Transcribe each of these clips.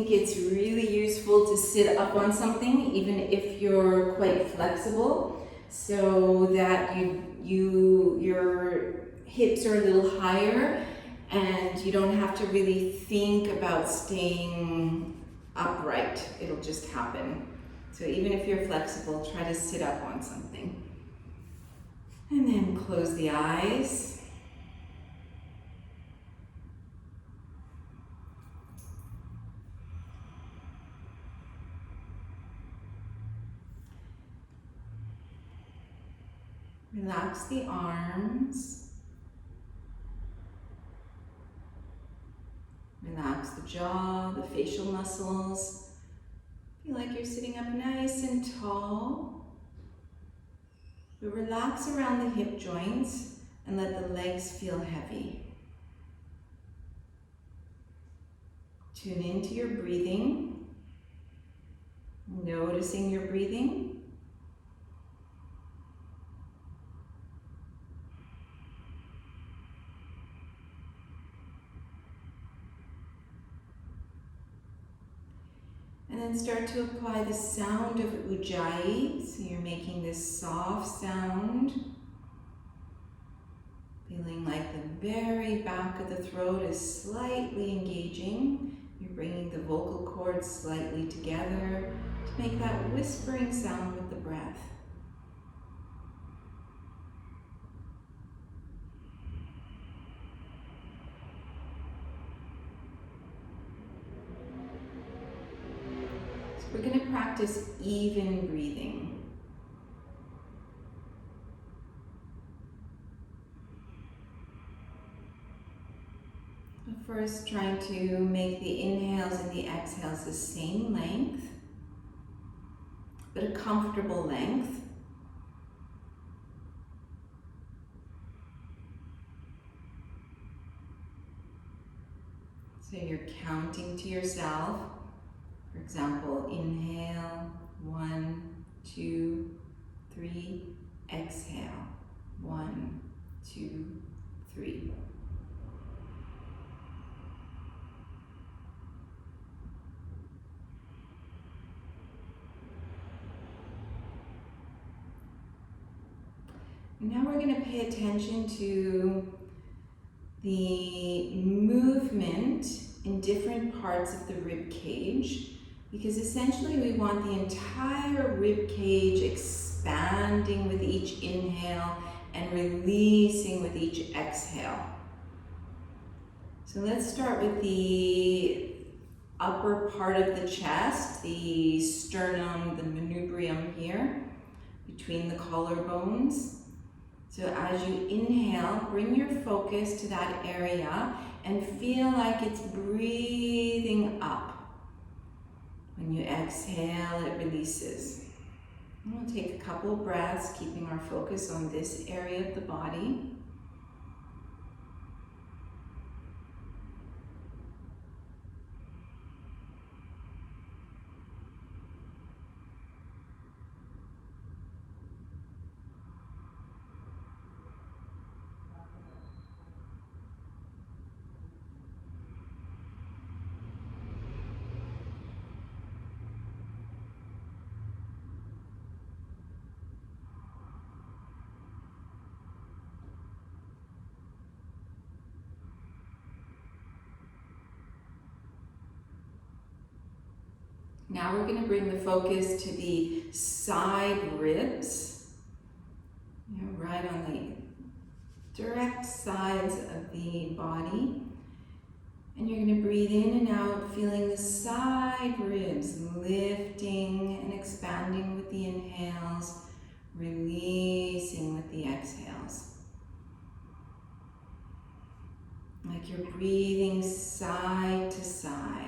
think it's really useful to sit up on something, even if you're quite flexible, so that your hips are a little higher and you don't have to really think about staying upright. It'll just happen. So even if you're flexible, try to sit up on something. And then close the eyes. Relax the arms. Relax the jaw, the facial muscles. Feel like you're sitting up nice and tall. But relax around the hip joints and let the legs feel heavy. Tune into your breathing, noticing your breathing. And then start to apply the sound of Ujjayi. So you're making this soft sound. Feeling like the very back of the throat is slightly engaging. You're bringing the vocal cords slightly together to make that whispering sound with the breath. We're going to practice even breathing. First, trying to make the inhales and the exhales the same length, but a comfortable length. So you're counting to yourself. For example, inhale, 1, 2, 3, exhale, 1, 2, 3. Now we're going to pay attention to the movement in different parts of the rib cage, because essentially we want the entire rib cage expanding with each inhale and releasing with each exhale. So let's start with the upper part of the chest, the sternum, the manubrium here, between the collarbones. So as you inhale, bring your focus to that area and feel like it's breathing up. When you exhale, it releases. And we'll take a couple of breaths, keeping our focus on this area of the body. Now we're going to bring the focus to the side ribs, right on the direct sides of the body. And you're going to breathe in and out, feeling the side ribs lifting and expanding with the inhales, releasing with the exhales. Like you're breathing side to side.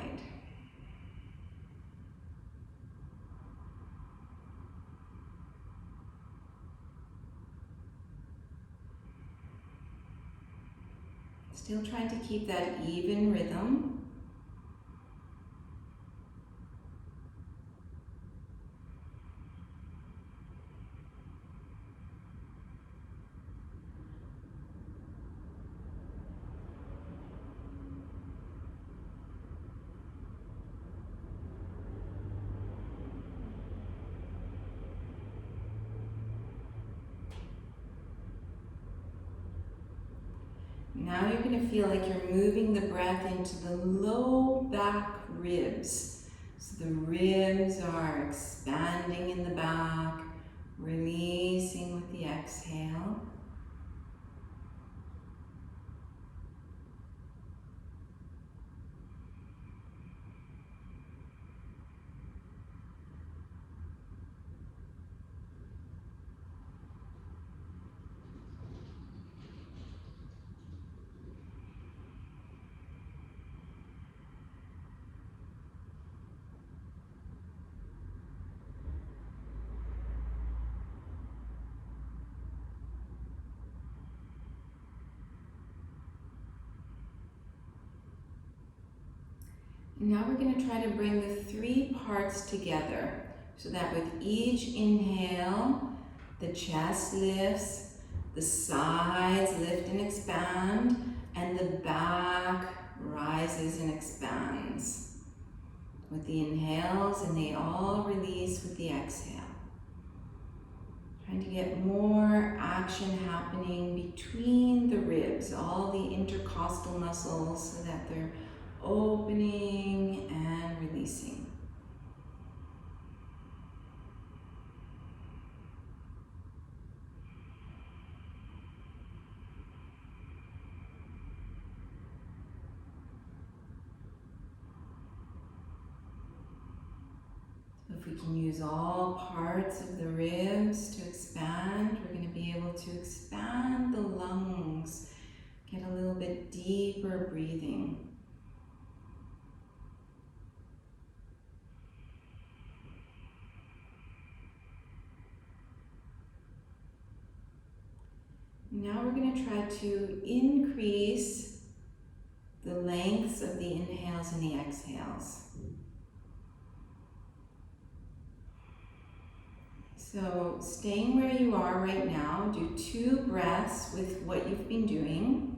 Still trying to keep that even rhythm. Now you're going to feel like you're moving the breath into the low back ribs. So the ribs are expanding in the back, releasing with the exhale. Now we're going to try to bring the three parts together so that with each inhale, the chest lifts, the sides lift and expand, and the back rises and expands with the inhales, and they all release with the exhale. Trying to get more action happening between the ribs, all the intercostal muscles, so that they're opening and releasing. So if we can use all parts of the ribs to expand, we're going to be able to expand the lungs, get a little bit deeper breathing. Now we're going to try to increase the lengths of the inhales and the exhales. So staying where you are right now, do 2 breaths with what you've been doing.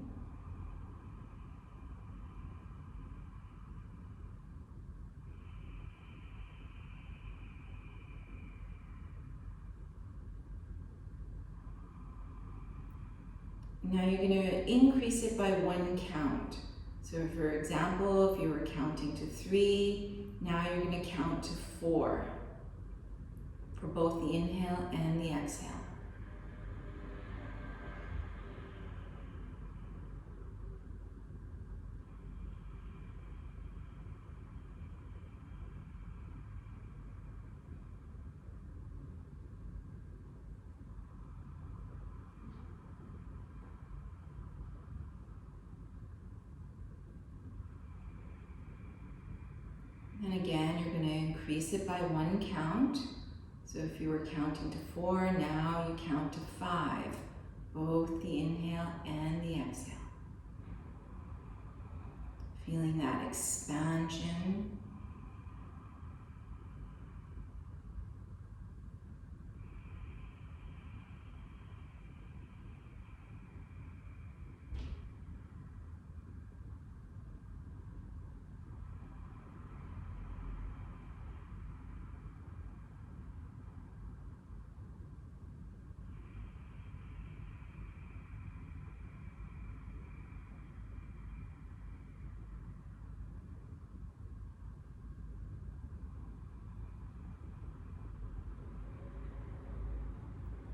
Now you're going to increase it by 1 count. So for example, if you were counting to 3, now you're going to count to 4 for both the inhale and the exhale. And again, you're going to increase it by 1 count. So if you were counting to 4, now you count to 5, both the inhale and the exhale. Feeling that expansion.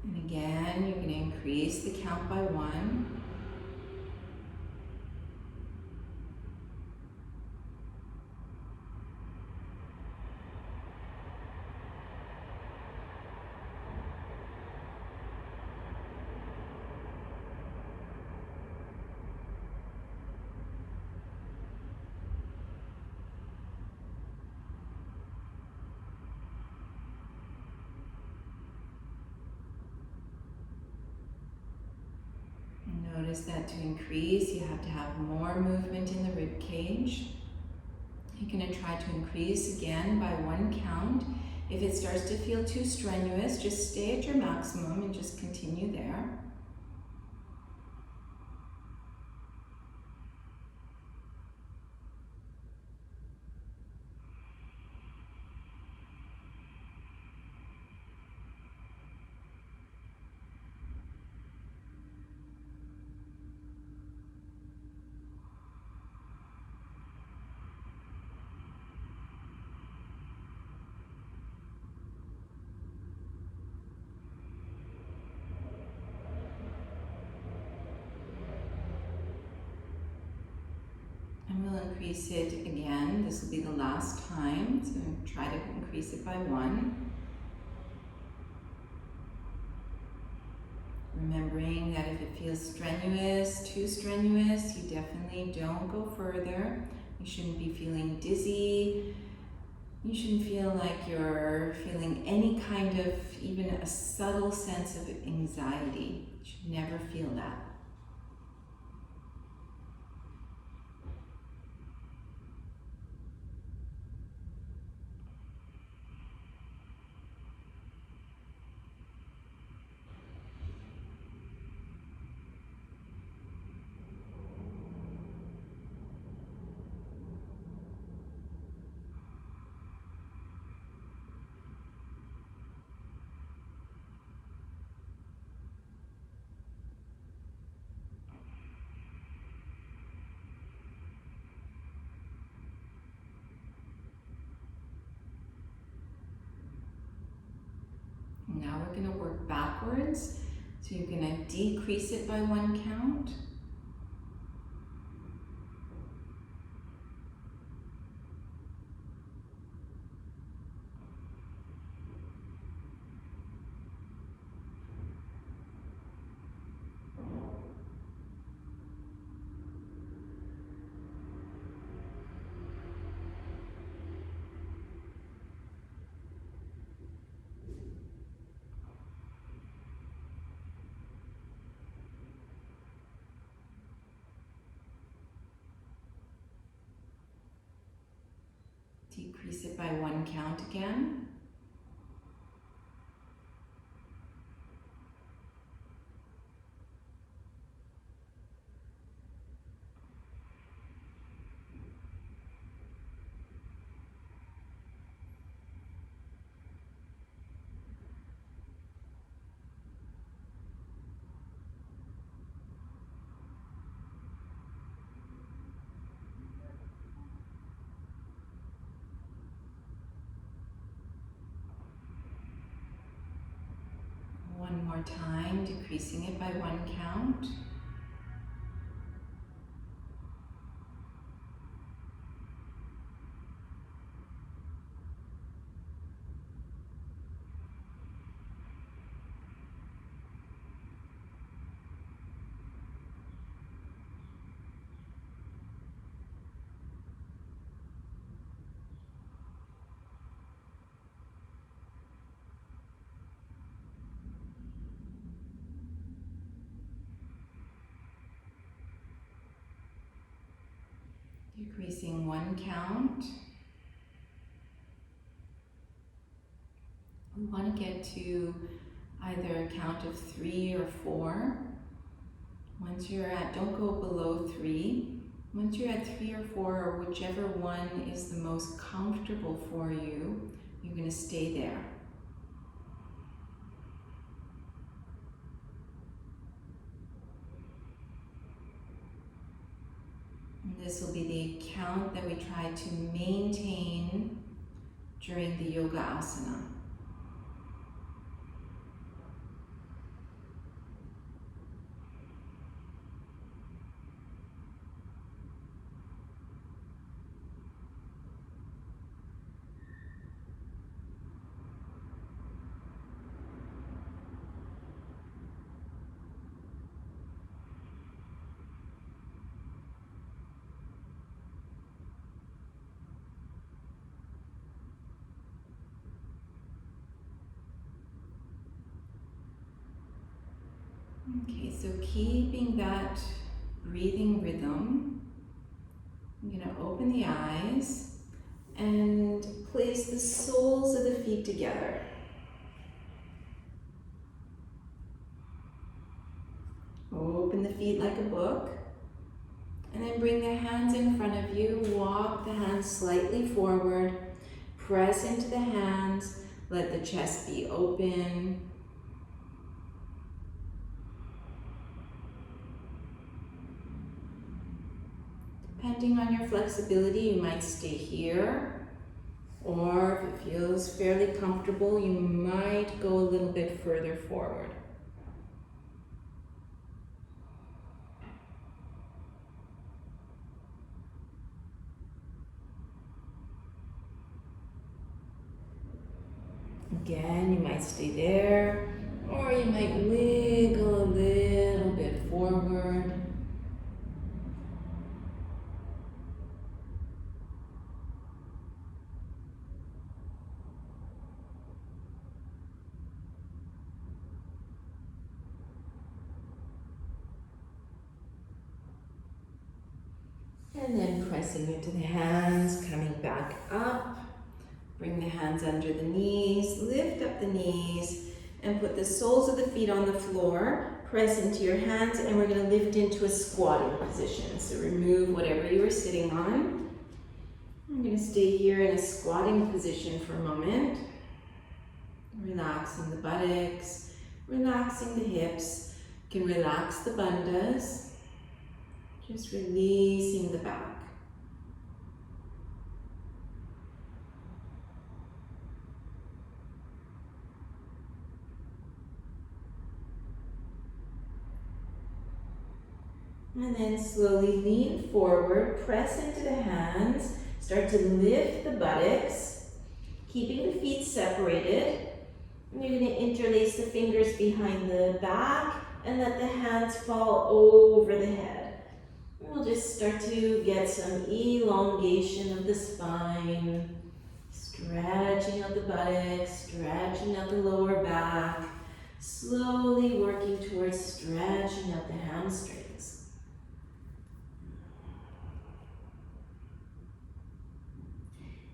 And again, you're going to increase the count by 1. Notice that to increase, you have to have more movement in the rib cage. You're going to try to increase again by 1 count. If it starts to feel too strenuous, just stay at your maximum and just continue there. increase it again. This will be the last time, so try to increase it by 1. Remembering that if it feels strenuous, too strenuous, you definitely don't go further. You shouldn't be feeling dizzy. You shouldn't feel like you're feeling any kind of, even a subtle sense of anxiety. You should never feel that. Now we're going to work backwards. So you're going to decrease it by 1 count. Decrease it by 1 count again. One more time, decreasing it by 1 count. Decreasing 1 count. We want to get to either a count of 3 or 4. Once you're at, don't go below 3. Once you're at 3 or 4, or whichever one is the most comfortable for you, you're going to stay there. This will be the count that we try to maintain during the yoga asana. Okay, so keeping that breathing rhythm, I'm going to open the eyes and place the soles of the feet together. Open the feet like a book, and then bring the hands in front of you. Walk the hands slightly forward, press into the hands, let the chest be open. Depending on your flexibility, you might stay here, or if it feels fairly comfortable, you might go a little bit further forward. Again, you might stay there, or you might wiggle a little bit forward. And then pressing into the hands, coming back up. Bring the hands under the knees, lift up the knees, and put the soles of the feet on the floor. Press into your hands, and we're going to lift into a squatting position. So remove whatever you were sitting on. I'm going to stay here in a squatting position for a moment. Relaxing the buttocks, relaxing the hips. You can relax the bandhas. Just releasing the back. And then slowly lean forward, press into the hands, start to lift the buttocks, keeping the feet separated. And you're going to interlace the fingers behind the back and let the hands fall over the head. We'll just start to get some elongation of the spine, stretching out the buttocks, stretching out the lower back, slowly working towards stretching out the hamstrings.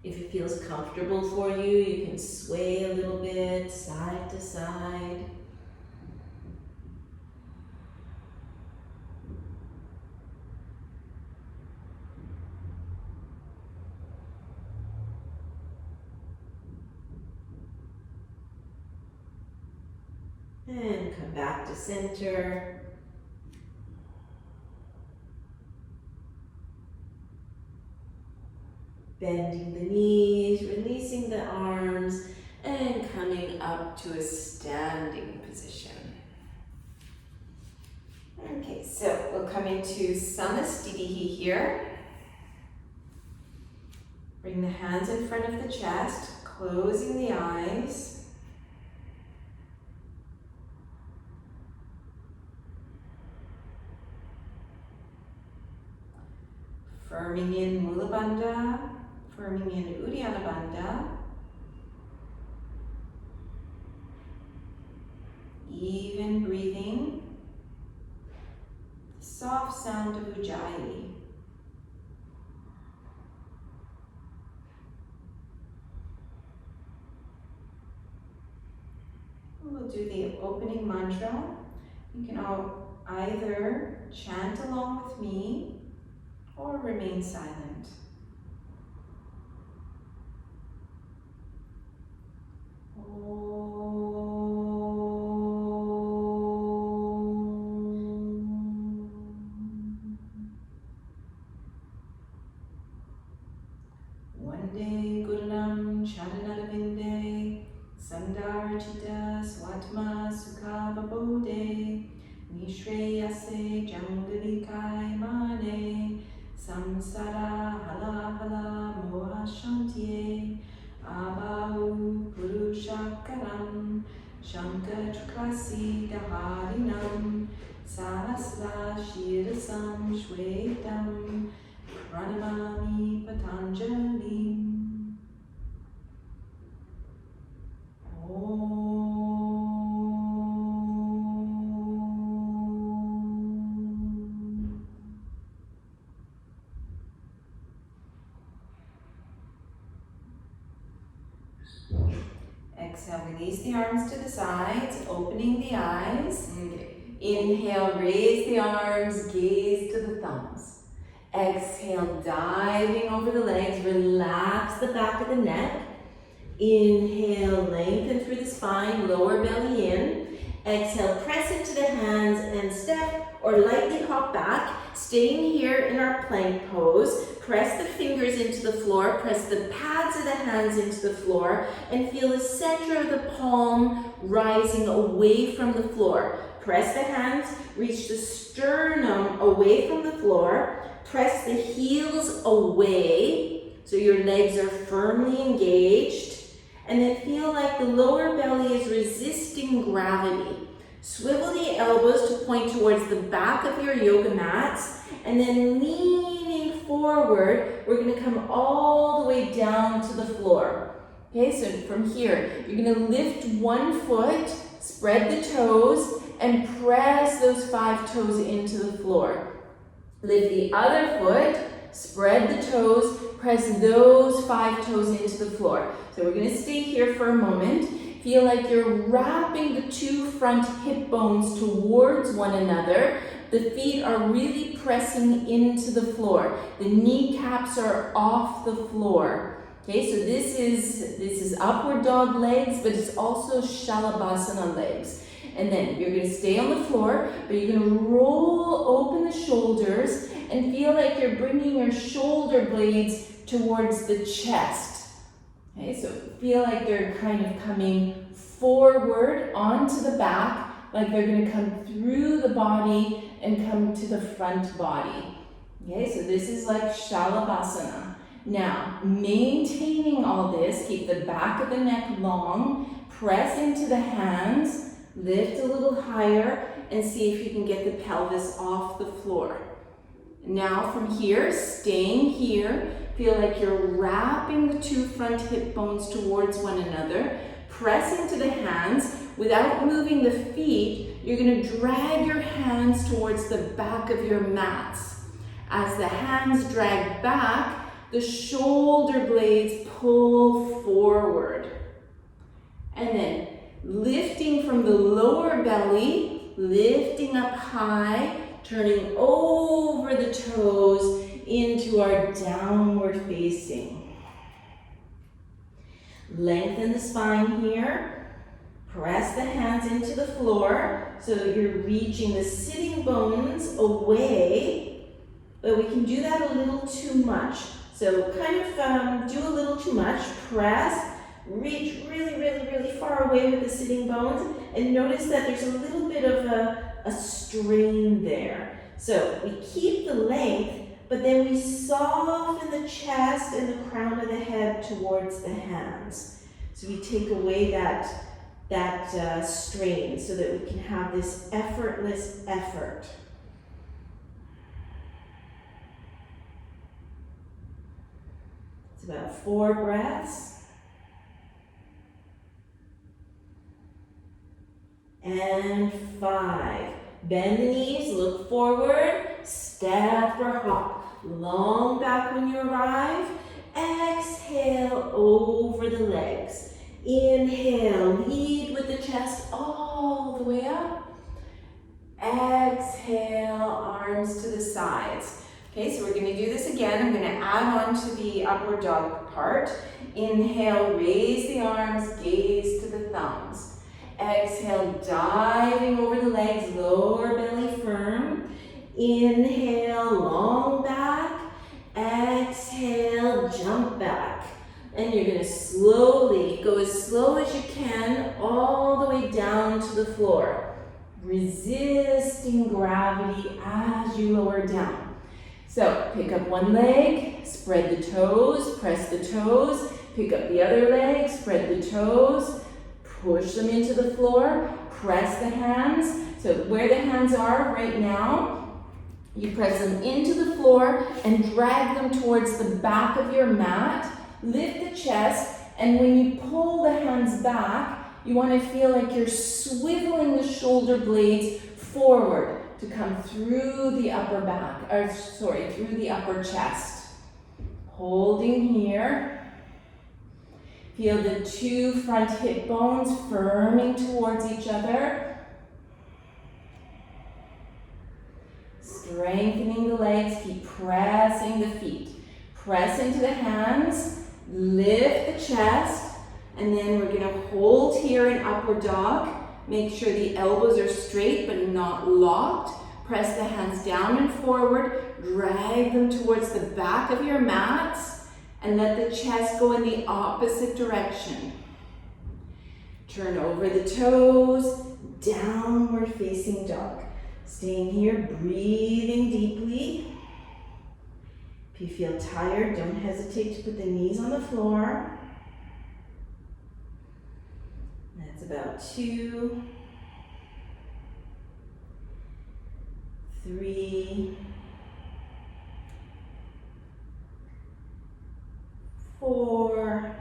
If it feels comfortable for you, you can sway a little bit, side to side. And come back to center. Bending the knees, releasing the arms, and coming up to a standing position. Okay, so we'll come into Samastitihi here. Bring the hands in front of the chest, closing the eyes. Firming in Mula Bandha, firming in Uddiyana Bandha. Even breathing. Soft sound of Ujjayi. We'll do the opening mantra. You can all either chant along with me or remain silent. Vande Gururam Charanarvinde Sandarchita Swatma Sukha Babode Nishreyase Jangalikai Mane Samsara Hala Hala Moha Shantiye Abahu Purushakaram Shankachukrasi Daharinam Sahasra Shirasam Shwetam Pranamami Patanjali. Exhale, release the arms to the sides, opening the eyes. Inhale, raise the arms, gaze to the thumbs. Exhale, diving over the legs, relax the back of the neck. Inhale, lengthen through the spine, lower belly in. Exhale, press into the hands and step or lightly hop back. Staying here in our plank pose. Press the fingers into the floor, press the pads of the hands into the floor, and feel the center of the palm rising away from the floor. Press the hands, reach the sternum away from the floor. Press the heels away so your legs are firmly engaged. And then feel like the lower belly is resisting gravity. Swivel the elbows to point towards the back of your yoga mats, and then leaning forward, we're going to come all the way down to the floor. Okay, so from here, you're going to lift one foot, spread the toes, and press those 5 toes into the floor. Lift the other foot, spread the toes, press those 5 toes into the floor. So we're going to stay here for a moment. Feel like you're wrapping the 2 front hip bones towards one another. The feet are really pressing into the floor. The kneecaps are off the floor. Okay, so this is upward dog legs, but it's also Shalabhasana legs. And then you're going to stay on the floor, but you're going to roll open the shoulders and feel like you're bringing your shoulder blades towards the chest. Okay, so feel like they're kind of coming forward onto the back, like they're going to come through the body and come to the front body. Okay, so this is like Shalabhasana. Now, maintaining all this, keep the back of the neck long, press into the hands, lift a little higher, and see if you can get the pelvis off the floor. Now from here, staying here, feel like you're wrapping the 2 front hip bones towards one another, press into the hands. Without moving the feet, you're going to drag your hands towards the back of your mats. As the hands drag back, the shoulder blades pull forward. And then lifting from the lower belly, lifting up high, turning over the toes into our downward facing. Lengthen the spine here. Press the hands into the floor so that you're reaching the sitting bones away, but we can do that a little too much. So kind of do a little too much. Press, reach really, really, really far away with the sitting bones, and notice that there's a little bit of a strain there. So we keep the length, but then we soften the chest and the crown of the head towards the hands. So we take away that strain so that we can have this effortless effort. It's about 4 breaths. And 5. Bend the knees, look forward, step or hop. Long back when you arrive. Exhale over the legs. Inhale, lead with the chest all the way up. Exhale, arms to the sides. Okay, so we're going to do this again. I'm going to add on to the upward dog part. Inhale, raise the arms, gaze to the thumbs. Exhale, diving over the legs, lower belly firm. Inhale, long back. Exhale, jump back. And you're going to slowly, go as slow as you can, all the way down to the floor. Resisting gravity as you lower down. So pick up one leg, spread the toes, press the toes. Pick up the other leg, spread the toes. Push them into the floor, press the hands. So where the hands are right now, you press them into the floor and drag them towards the back of your mat. Lift the chest, and when you pull the hands back, you want to feel like you're swiveling the shoulder blades forward to come through the upper back, through the upper chest. Holding here. Feel the 2 front hip bones firming towards each other. Strengthening the legs, keep pressing the feet. Press into the hands, lift the chest, and then we're going to hold here in upward dog. Make sure the elbows are straight but not locked. Press the hands down and forward, drag them towards the back of your mats. And let the chest go in the opposite direction. Turn over the toes, downward facing dog. Staying here, breathing deeply. If you feel tired, don't hesitate to put the knees on the floor. about 2, 3, 4,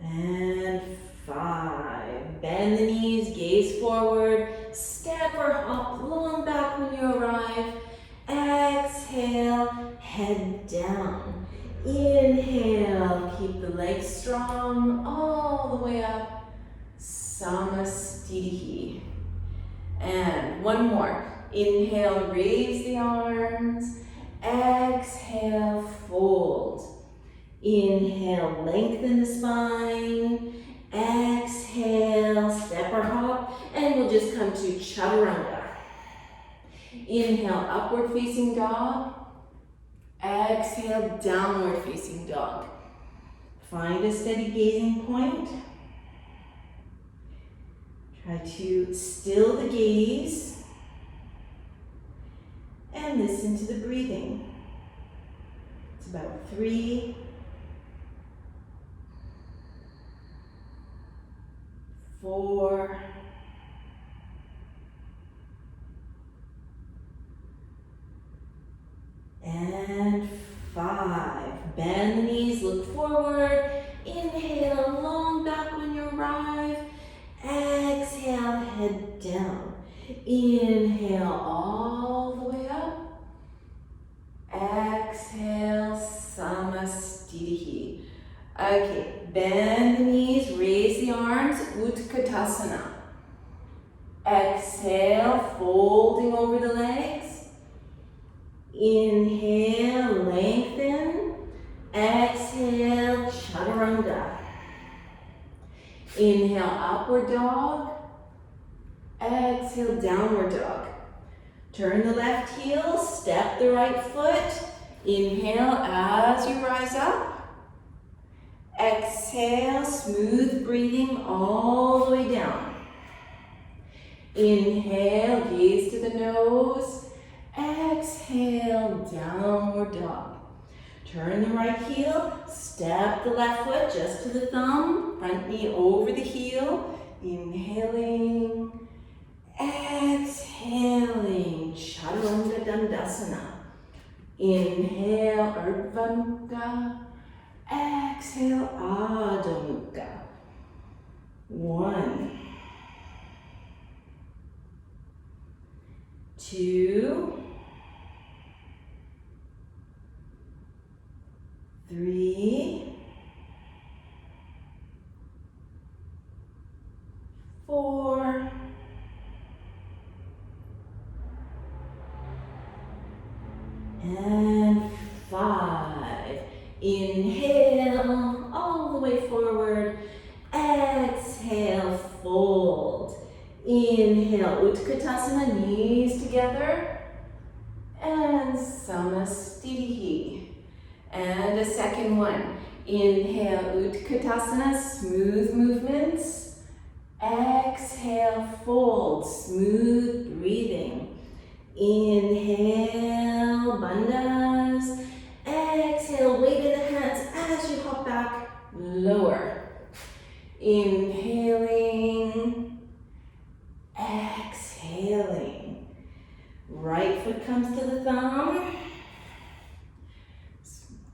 and 5. Bend the knees, gaze forward, step or hop long back when you arrive. Exhale, head down. Inhale, keep the legs strong all the way up. Samastitihi. And one more. Inhale, raise the arms. Exhale, fold. Inhale, lengthen the spine. Exhale, step or hop. And we'll just come to chaturanga. Inhale, upward facing dog. Exhale, downward facing dog. Find a steady gazing point. Try to still the gaze and listen to the breathing. It's about 3, 4, and 5. Bend the knees, look forward. Inhale, long back when you arrive. Exhale, head down. Inhale, all the way up. Exhale, samastitihi. Okay, bend the knees, raise the arms, utkatasana. Exhale, folding over the legs. Inhale, lengthen. Exhale, chaturanga. Inhale, upward dog. Exhale, downward dog. Turn the left heel, step the right foot. Inhale as you rise up. Exhale, smooth breathing all the way down. Inhale, gaze to the nose. Exhale, downward dog. Turn the right heel, step the left foot just to the thumb, front knee over the heel. Inhaling, exhaling, chaturanga dandasana. Inhale, urdhva mukha. Exhale, adho mukha. 1, 2, 3, 4, and 5. Inhale, all the way forward. Exhale, fold. Inhale, utkatasana, knees together. And samastitihi. And a second one. Inhale, utkatasana, smooth movements. Exhale, fold, smooth breathing. Inhale, bandhas. Exhale, weight in the hands as you hop back, lower. Inhaling, exhaling. Right foot comes to the thumb.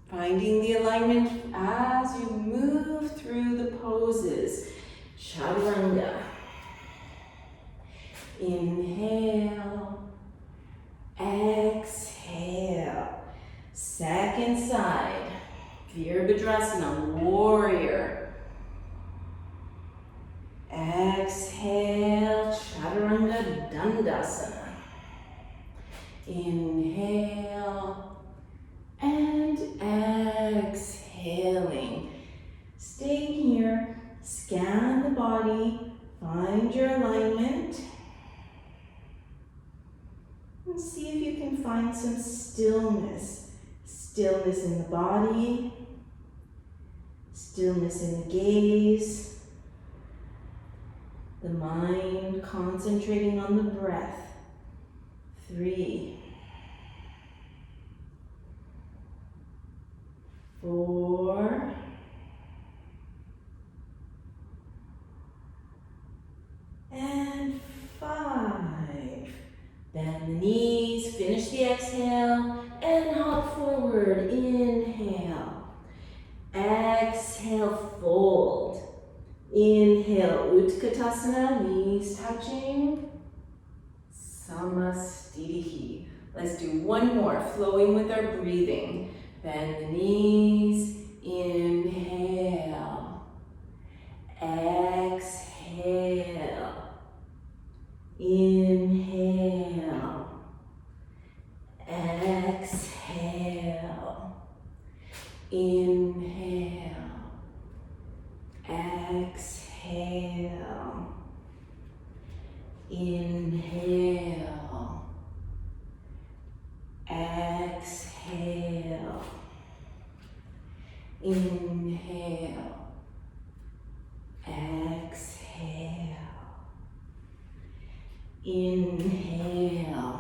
Finding the alignment as you move through the poses. Chaturanga. Inhale, exhale. Second side. Virabhadrasana, warrior. Exhale, chaturanga dandasana. Inhale and exhaling. Staying here, scan the body, find your alignment, and see if you can find some stillness. Stillness in the body, stillness in the gaze, the mind concentrating on the breath. 3, 4, Inhale, Utkatasana, knees touching. Samastitihi. Let's do one more, flowing with our breathing. Bend the knees. Inhale. Exhale. Inhale. Exhale. Inhale. Exhale. Inhale. Exhale. Inhale. Exhale. Inhale.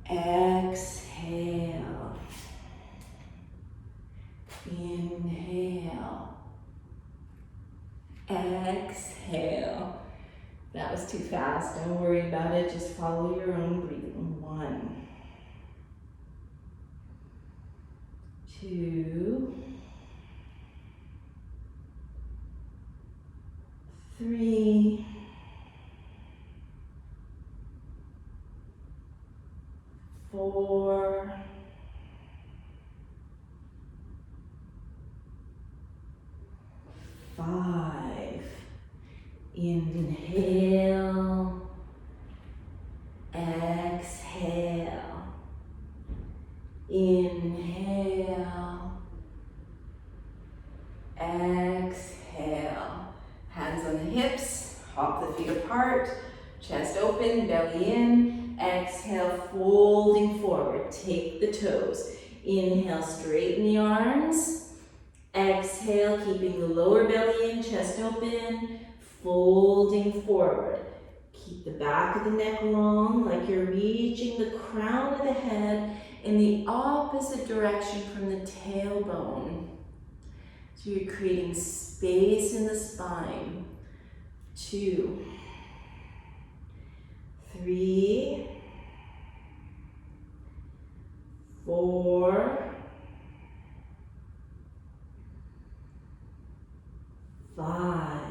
Exhale. Inhale. Exhale. That was too fast. Don't worry about it. Just follow your own breathing. 1, 2, 3, 4, 5. Inhale. Exhale. Inhale. Exhale. Hands on the hips. Hop the feet apart. Chest open, belly in. Exhale, folding forward. Take the toes. Inhale, straighten the arms. Exhale, keeping the lower belly in, chest open, folding forward. Keep the back of the neck long, like you're reaching the crown of the head in the opposite direction from the tailbone. So you're creating space in the spine. 2, 3, 4, 5.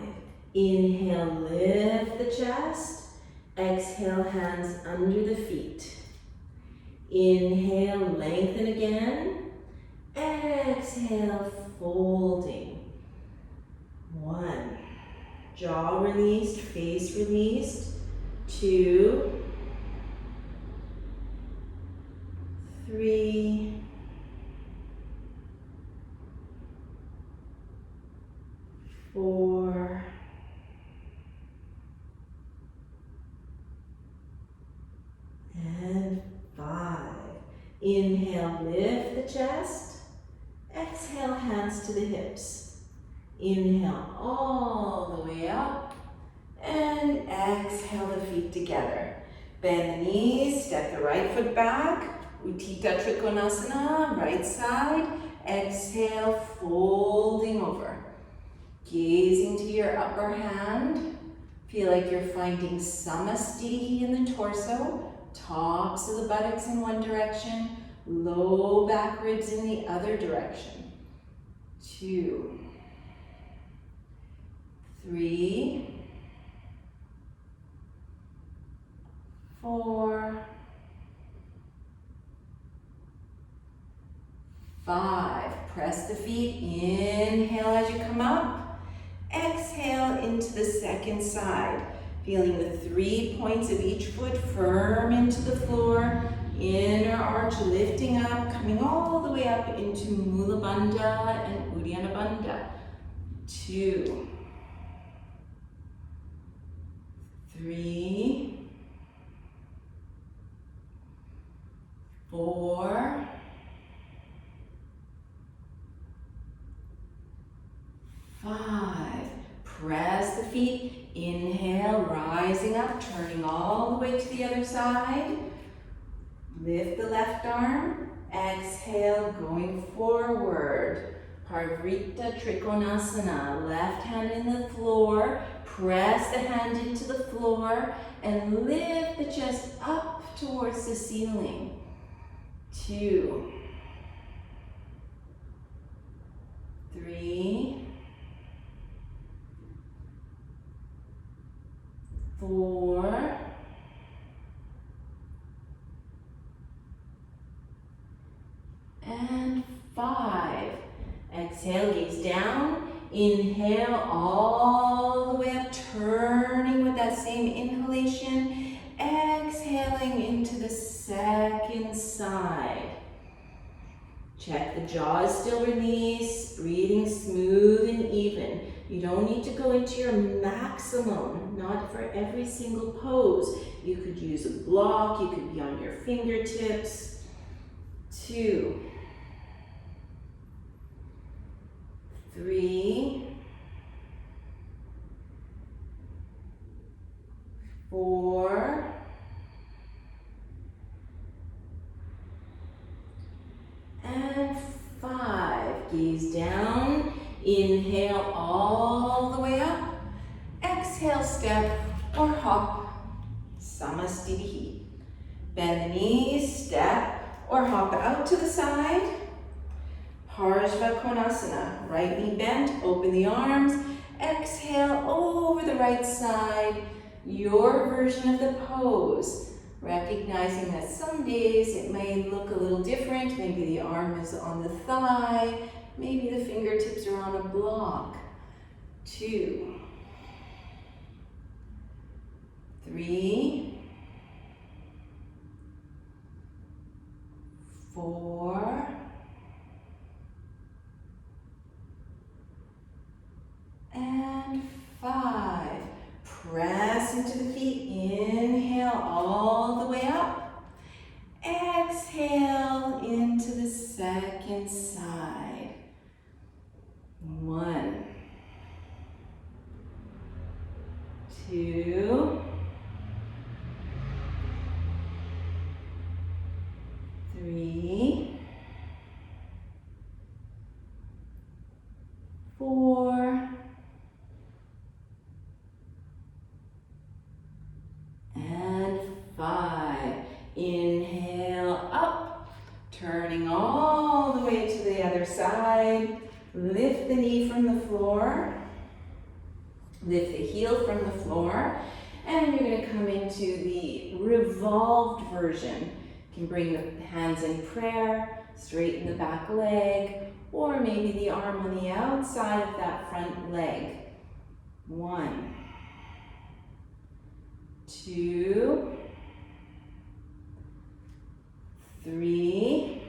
Inhale, lift the chest. Exhale, hands under the feet. Inhale, lengthen again. Exhale, folding. 1. Jaw released, face released. 2, 3, 4, 5. Inhale, lift the chest. Exhale, hands to the hips. Inhale all the way up. And exhale the feet together. Bend the knees, step the right foot back. Utthita Trikonasana, right side. Exhale, folding over. Gazing to your upper hand. Feel like you're finding Samastitihi in the torso. Tops of the buttocks in one direction. Low back ribs in the other direction. 2, 3, 4, 5. Press the feet. Inhale as you come up. Exhale into the second side. Feeling the 3 points of each foot firm into the floor. Inner arch lifting up, coming all the way up into Mula Bandha and Uddiyana Bandha. 2, 3, 4, 5. Press the feet. Inhale, rising up, turning all the way to the other side. Lift the left arm. Exhale, going forward. Parvrita Trikonasana. Left hand in the floor. Press the hand into the floor and lift the chest up towards the ceiling. 2, 3, Exhale, gaze down. Inhale all the way up, turning with that same inhalation. Exhaling into the second side. Check the jaw is still released, breathing smooth and even. You don't need to go into your maximum, not for every single pose. You could use a block, you could be on your fingertips. 2, 3, 4, and 5. Gaze down. Inhale all the way up. Exhale, step or hop. Samasthiti. Bend the knees, step or hop out to the side. Parshva Konasana. Right knee bent, open the arms. Exhale over the right side. Your version of the pose. Recognizing that some days it may look a little different. Maybe the arm is on the thigh. Maybe the fingertips are on a block. 2, 3, 4, and 5. Press into the feet. Inhale all the way up. Exhale into the second side. 1, 2, 3, 4, and 5. Inhale up, turning all the way to the other side. Lift the knee from the floor. Lift the heel from the floor. And you're going to come into the revolved version. You can bring the hands in prayer, straighten the back leg, or maybe the arm on the outside of that front leg. 1, 2, 3,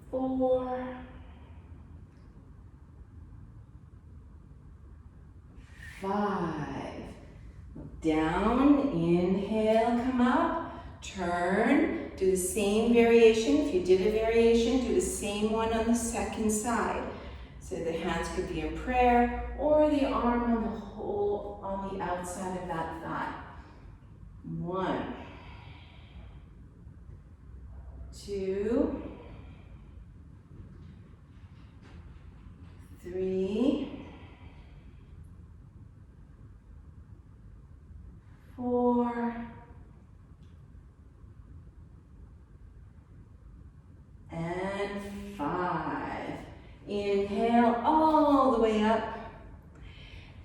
4, 5. Look down, inhale, come up, turn, do the same variation. If you did a variation, do the same one on the second side. So the hands could be in prayer or the arm on the whole, on the outside of that thigh. 1, 2, 3, 4, and 5. Inhale all the way up.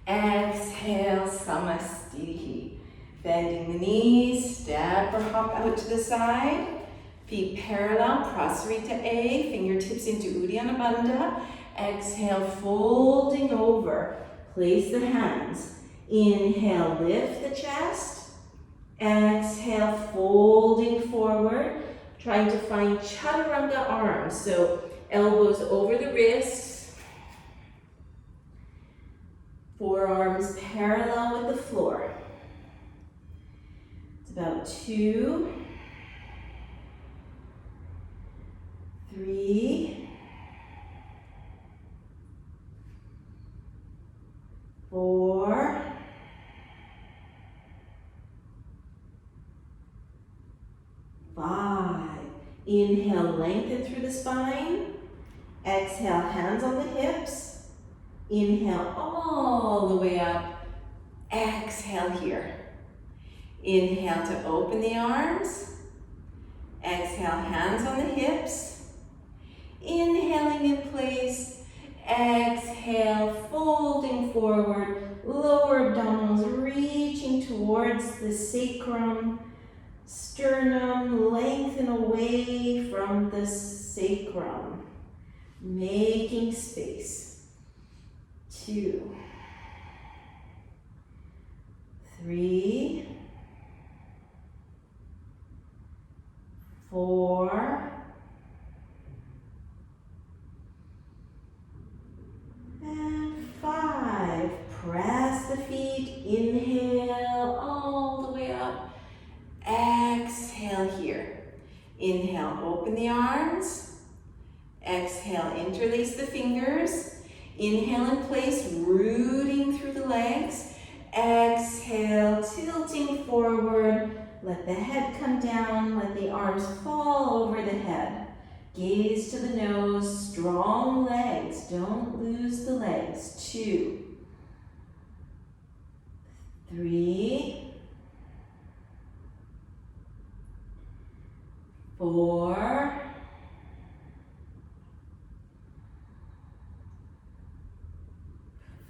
Exhale, Samasthiti. Bending the knees, step or hop out to the side. Feet parallel, Prasarita A, fingertips into Uddiyana Bandha. Exhale, folding over. Place the hands. Inhale, lift the chest. Exhale, folding forward. Trying to find chaturanga arms. So elbows over the wrists. Forearms parallel with the floor. It's about 2, 3, 4, 5. Inhale, lengthen through the spine. Exhale, hands on the hips. Inhale all the way up. Exhale here. Inhale to open the arms. Exhale, hands on the hips. Inhaling in place. Exhale, folding forward. Lower abdominals reaching towards the sacrum. Sternum, lengthen away from from the sacrum, making space. 2, 3, 4, and 5. Press the feet, inhale all the way up. Exhale here. Inhale, open the arms. Exhale, interlace the fingers. Inhale in place, rooting through the legs. Exhale, tilting forward. Let the head come down, let the arms fall over the head. Gaze to the nose, strong legs, don't lose the legs. 2, 3, 4,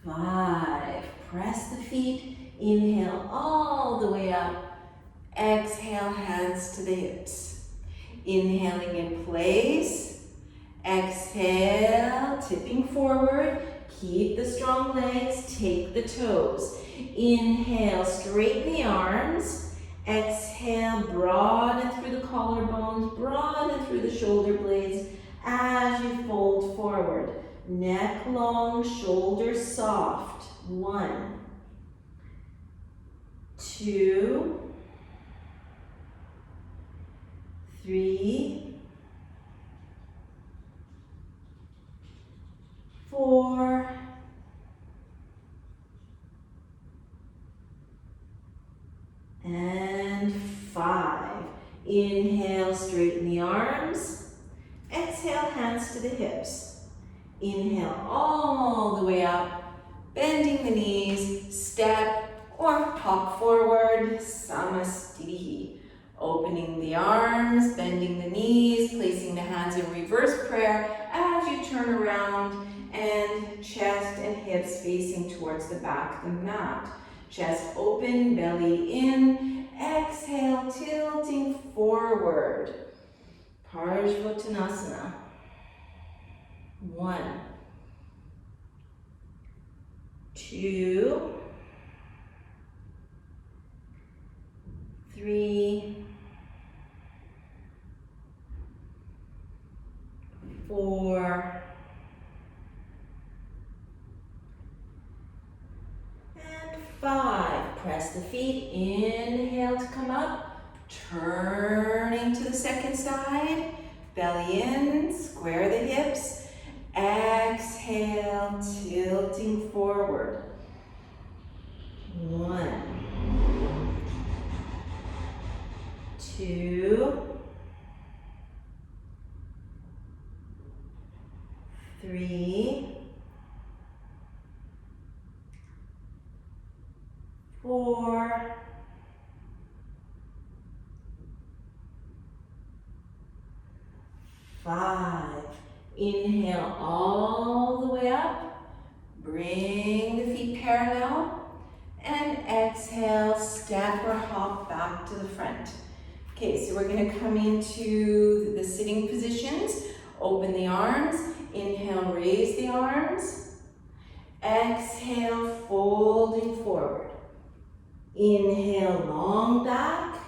5. Press the feet, inhale all the way up. Exhale, hands to the hips. Inhaling in place. Exhale, tipping forward. Keep the strong legs, take the toes. Inhale, straighten the arms. Exhale, broaden through the collarbones, broaden through the shoulder blades as you fold forward. Neck long, shoulders soft. 1, 2, 3, 4, and 5. Inhale, straighten the arms. Exhale, hands to the hips. Inhale all the way up, bending the knees, step or hop forward, Samastitihi. Opening the arms, bending the knees, placing the hands in reverse prayer as you turn around, and chest and hips facing towards the back of the mat. Chest open, belly in. Exhale, tilting forward. Parsvottanasana. 1, 2, 3, 4, and 5. Press the feet, inhale to come up, turning to the second side, belly in, square the hips. Exhale, tilting forward. 1, 2, 3, 4, five. Inhale all the way up. Bring the feet parallel. And exhale, step or hop back to the front. Okay, so we're going to come into the sitting positions. Open the arms. Inhale, raise the arms. Exhale, folding forward. Inhale, long back.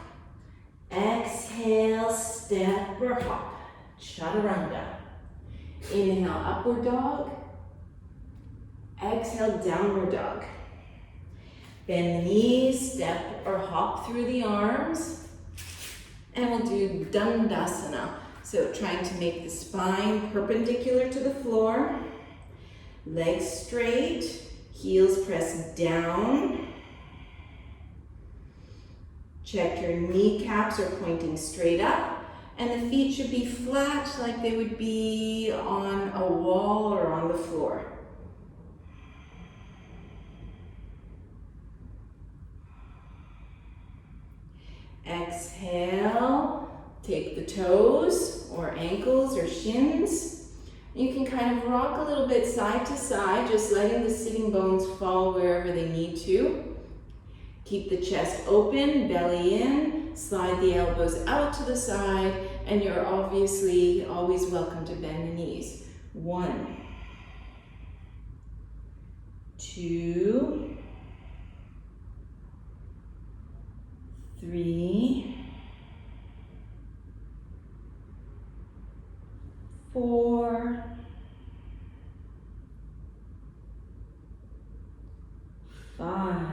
Exhale, step or hop. Chaturanga. Inhale, upward dog. Exhale, downward dog. Bend the knees, step or hop through the arms. And we'll do Dandasana. So trying to make the spine perpendicular to the floor. Legs straight, heels press down. Check your kneecaps are pointing straight up. And the feet should be flat like they would be on a wall or on the floor. Exhale, take the toes or ankles or shins. You can kind of rock a little bit side to side, just letting the sitting bones fall wherever they need to. Keep the chest open, belly in, slide the elbows out to the side, And you're obviously always welcome to bend the knees. 1, 2, 3, 4, 5.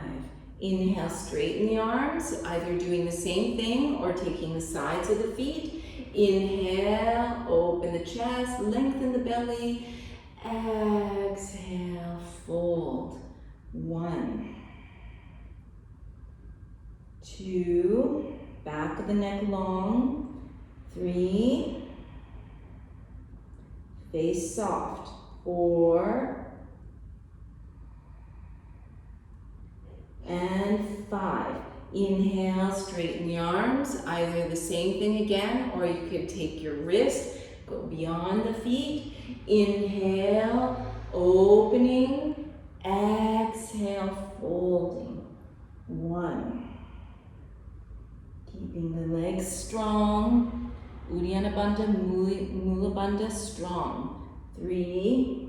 Inhale, straighten the arms, either doing the same thing or taking the sides of the feet. Inhale, open the chest, lengthen the belly. Exhale, fold. 1, 2, back of the neck long. 3, face soft. 4, and 5. Inhale, straighten the arms, either the same thing again, or you could take your wrist, go beyond the feet. Inhale, opening. Exhale, folding. 1. Keeping the legs strong. Uddiyana Bandha, Mula Bandha strong. 3,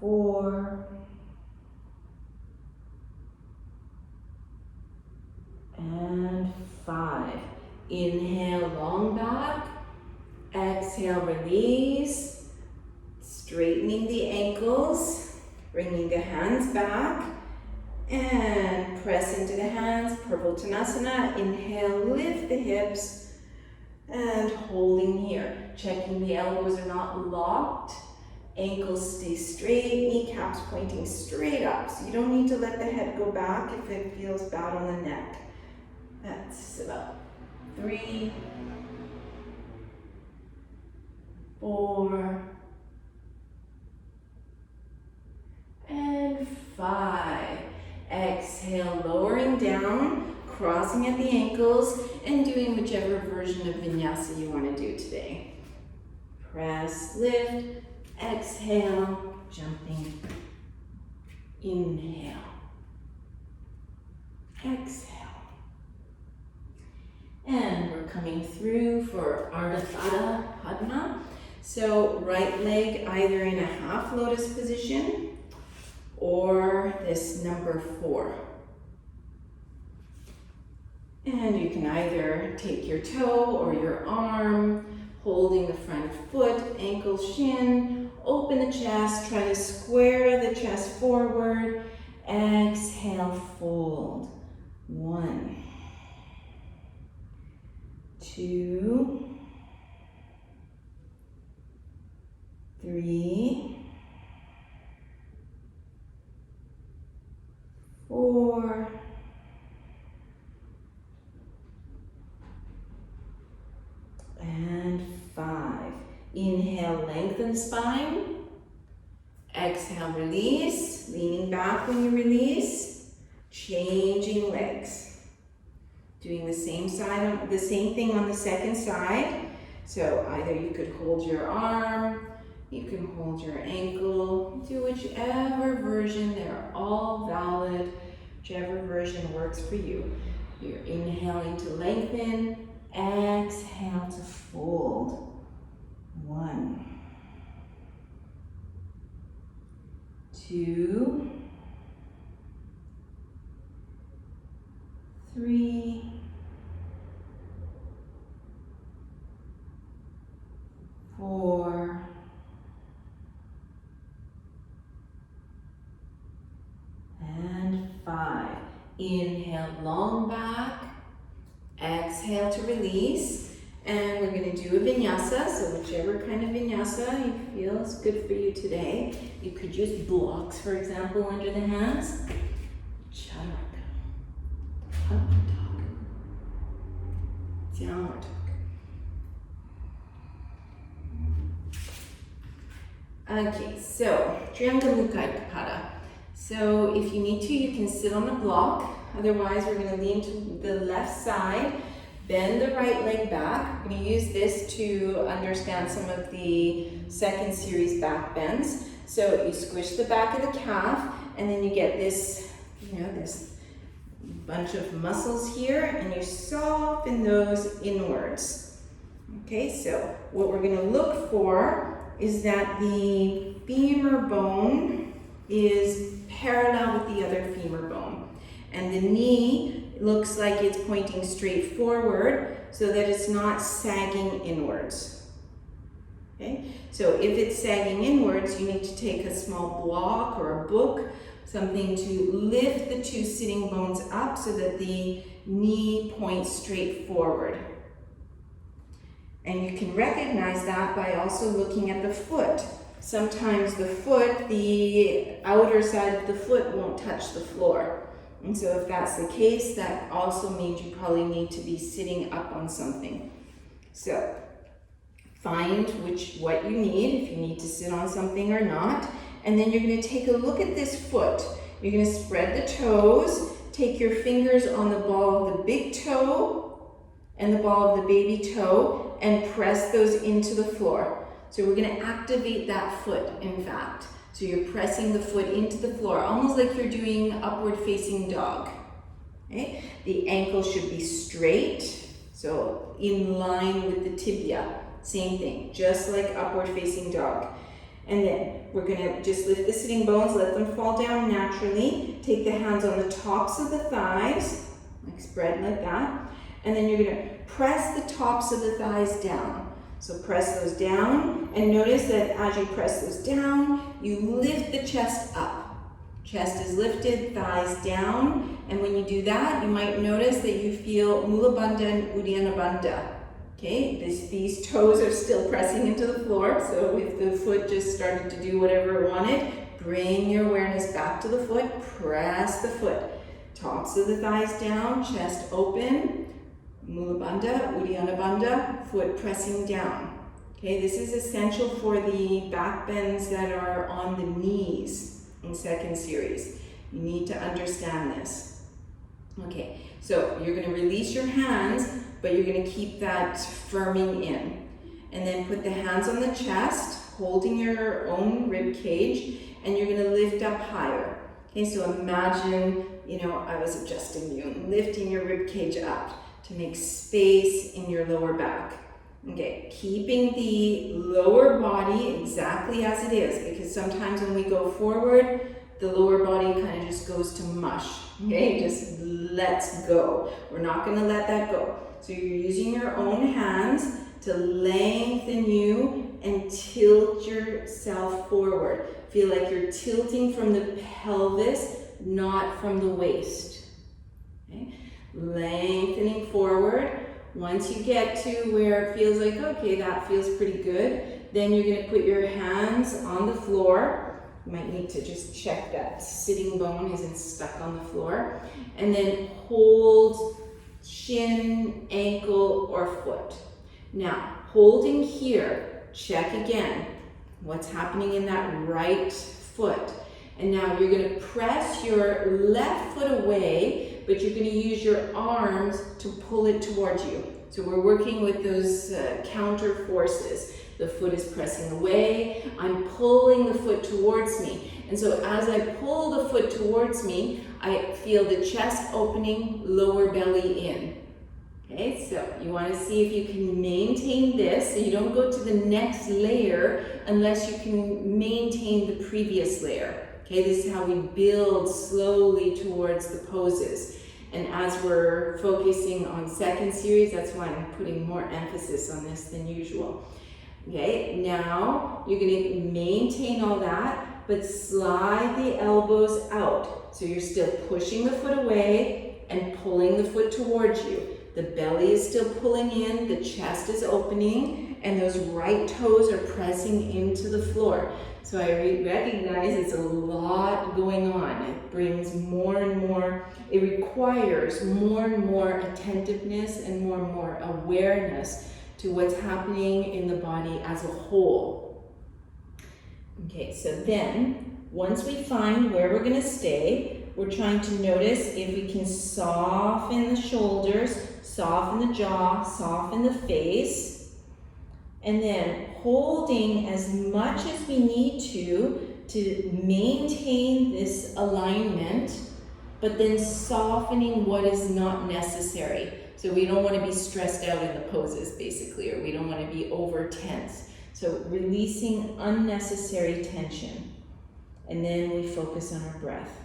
4, and 5. Inhale, long back. Exhale, release. Straightening the ankles, bringing the hands back, and press into the hands, Purvottanasana. Inhale, lift the hips, and holding here. Checking the elbows are not locked. Ankles stay straight, kneecaps pointing straight up. So you don't need to let the head go back if it feels bad on the neck. That's about 3, 4, and 5. Exhale, lowering down, crossing at the ankles, and doing whichever version of vinyasa you want to do today. Press, lift, exhale, jumping. Inhale. Exhale. And we're coming through for Ardha Padma. So right leg either in a half lotus position or this number 4. And you can either take your toe or your arm, holding the front foot, ankle, shin, open the chest, try to square the chest forward. Exhale, fold. 1, 2, 3, 4, and 5. Inhale, lengthen spine. Exhale, release, leaning back when you release, changing legs. Doing the same thing on the second side. So either you could hold your arm, you can hold your ankle, do whichever version, they're all valid, whichever version works for you. You're inhaling to lengthen, exhale to fold. 1, 2, 3, 4, and 5. Inhale, long back. Exhale to release. And we're going to do a vinyasa. So whichever kind of vinyasa you feel is good for you today. You could use blocks, for example, under the hands. Chaturanga. Up dog. Downward dog. Okay, so Triangamukha Pada. So if you need to, you can sit on the block. Otherwise, we're going to lean to the left side, bend the right leg back. We're going to use this to understand some of the second series back bends. So you squish the back of the calf, and then you get this, this bunch of muscles here, and you soften those inwards. Okay, so what we're going to look for is that the femur bone is parallel with the other femur bone, and the knee looks like it's pointing straight forward so that it's not sagging inwards. Okay, so if it's sagging inwards, you need to take a small block or a book, something to lift the two sitting bones up so that the knee points straight forward. And you can recognize that by also looking at the foot. Sometimes the foot, the outer side of the foot won't touch the floor. And so if that's the case, that also means you probably need to be sitting up on something. So find what you need, if you need to sit on something or not. And then you're going to take a look at this foot. You're going to spread the toes, take your fingers on the ball of the big toe and the ball of the baby toe and press those into the floor. So we're going to activate that foot, in fact. So you're pressing the foot into the floor, almost like you're doing upward facing dog. Okay? The ankle should be straight, so in line with the tibia. Same thing, just like upward facing dog. And then we're gonna just lift the sitting bones, let them fall down naturally. Take the hands on the tops of the thighs, like spread like that. And then you're gonna press the tops of the thighs down. So press those down, and notice that as you press those down, you lift the chest up. Chest is lifted, thighs down. And when you do that, you might notice that you feel Mula Bandha and Uddiyana Bandha. Okay, these toes are still pressing into the floor, so if the foot just started to do whatever it wanted, bring your awareness back to the foot, press the foot. Tops of the thighs down, chest open, Mula Bandha, Uddiyana Bandha, foot pressing down. Okay, this is essential for the back bends that are on the knees in second series. You need to understand this. Okay, so you're going to release your hands, but you're going to keep that firming in. And then put the hands on the chest, holding your own rib cage, and you're going to lift up higher. Okay, so imagine, I was adjusting you and lifting your rib cage up to make space in your lower back. Okay, keeping the lower body exactly as it is, because sometimes when we go forward, the lower body kind of just goes to mush. Okay, just lets go. We're not going to let that go. So you're using your own hands to lengthen you and tilt yourself forward. Feel like you're tilting from the pelvis, not from the waist. Okay? Lengthening forward. Once you get to where it feels like, okay, that feels pretty good, then you're going to put your hands on the floor. You might need to just check that sitting bone isn't stuck on the floor. And then hold shin, ankle, or foot. Now, holding here, check again what's happening in that right foot. And now you're going to press your left foot away, but you're going to use your arms to pull it towards you. So we're working with those counter forces. The foot is pressing away, I'm pulling the foot towards me. And so as I pull the foot towards me, I feel the chest opening, lower belly in. Okay, so you want to see if you can maintain this, so you don't go to the next layer unless you can maintain the previous layer. Okay, this is how we build slowly towards the poses. And as we're focusing on second series, that's why I'm putting more emphasis on this than usual. Okay, now you're going to maintain all that, but slide the elbows out. So you're still pushing the foot away and pulling the foot towards you. The belly is still pulling in, the chest is opening, and those right toes are pressing into the floor. So I recognize it's a lot going on. It brings more and more, it requires more and more attentiveness and more awareness to what's happening in the body as a whole. Okay, so then once we find where we're going to stay, we're trying to notice if we can soften the shoulders, soften the jaw, soften the face, and then holding as much as we need to maintain this alignment but then softening what is not necessary. So we don't want to be stressed out in the poses, basically, or we don't want to be over tense. So releasing unnecessary tension. And then we focus on our breath.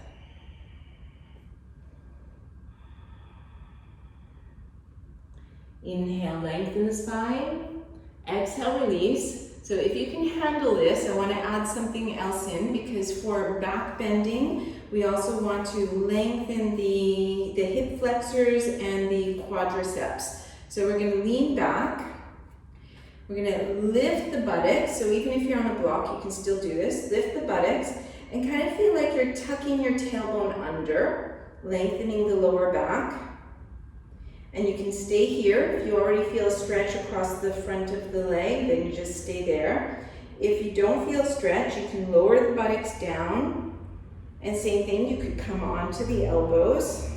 Inhale, lengthen the spine. Exhale, release. So if you can handle this, I want to add something else in, because for back bending, we also want to lengthen the hip flexors and the quadriceps. So we're going to lean back. We're going to lift the buttocks. So even if you're on a block, you can still do this. Lift the buttocks and kind of feel like you're tucking your tailbone under, lengthening the lower back. And you can stay here. If you already feel a stretch across the front of the leg, then you just stay there. If you don't feel a stretch, you can lower the buttocks down. And same thing, you could come onto the elbows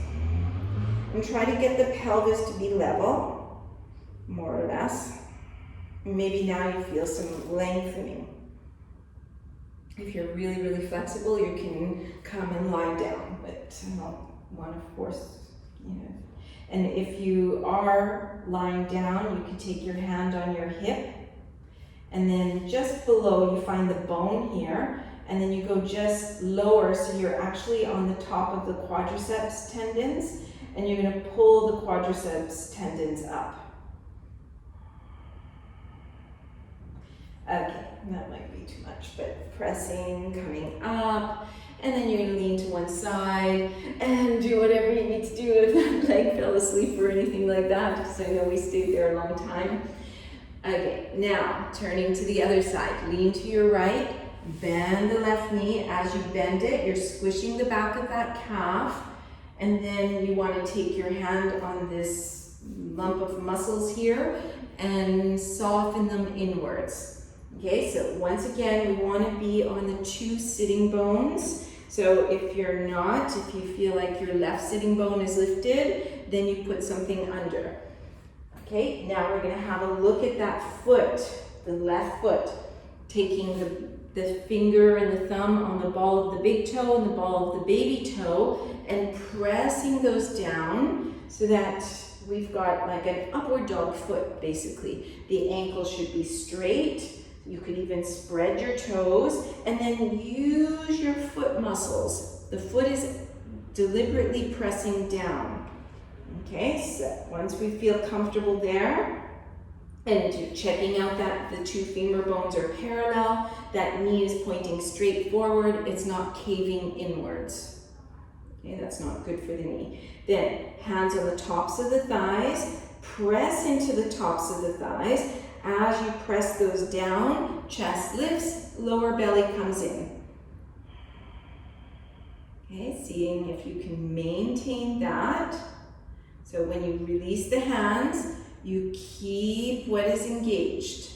and try to get the pelvis to be level, more or less. And maybe now you feel some lengthening. If you're really, really flexible, you can come and lie down, but I don't want to force, And if you are lying down, you can take your hand on your hip, and then just below you find the bone here, and then you go just lower, so you're actually on the top of the quadriceps tendons, and you're going to pull the quadriceps tendons up. Okay, that might be too much, but pressing, coming up, and then you're going to lean to one side and do whatever you need to do if that leg fell asleep or anything like that, because I know we stayed there a long time. Okay, now turning to the other side. Lean to your right, bend the left knee. As you bend it, you're squishing the back of that calf, and then you want to take your hand on this lump of muscles here and soften them inwards. Okay, so once again, we want to be on the two sitting bones. So if you're not, if you feel like your left sitting bone is lifted, then you put something under. Okay, now we're going to have a look at that foot, the left foot, taking the finger and the thumb on the ball of the big toe and the ball of the baby toe, and pressing those down so that we've got like an upward dog foot, basically. The ankle should be straight. You could even spread your toes, and then use your foot muscles. The foot is deliberately pressing down. Okay, so once we feel comfortable there, and you're checking out that the two femur bones are parallel, that knee is pointing straight forward, it's not caving inwards. Okay, that's not good for the knee. Then, hands on the tops of the thighs, press into the tops of the thighs. As you press those down, chest lifts, lower belly comes in. Okay, seeing if you can maintain that. So when you release the hands, you keep what is engaged.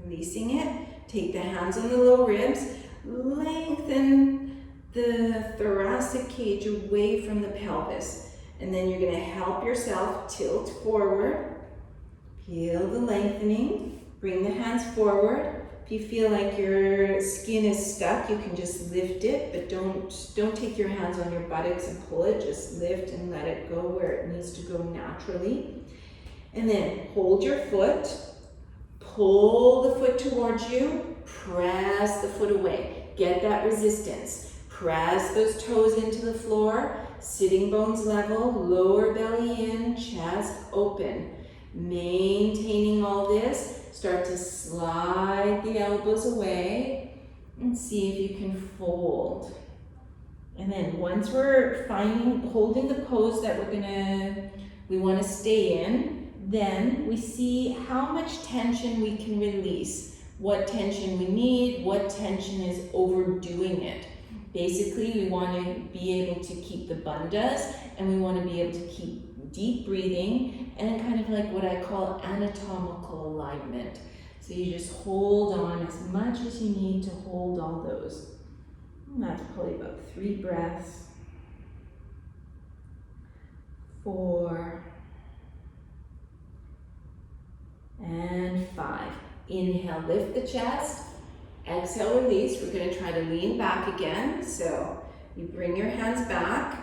Releasing it, take the hands on the low ribs, lengthen the thoracic cage away from the pelvis. And then you're going to help yourself tilt forward. Feel the lengthening. Bring the hands forward. If you feel like your skin is stuck, you can just lift it, but don't take your hands on your buttocks and pull it. Just lift and let it go where it needs to go naturally. And then hold your foot. Pull the foot towards you. Press the foot away. Get that resistance. Press those toes into the floor. Sitting bones level. Lower belly in. Chest open. Maintaining all this, start to slide the elbows away and see if you can fold. And then once we're holding the pose that we want to stay in, then we see how much tension we can release, what tension we need, what tension is overdoing it. Basically, we want to be able to keep the bandhas, and we want to be able to keep deep breathing and kind of like what I call anatomical alignment. So you just hold on as much as you need to hold all those. And that's probably about 3 breaths. 4 and 5. Inhale, lift the chest. Exhale, release. We're going to try to lean back again. So you bring your hands back.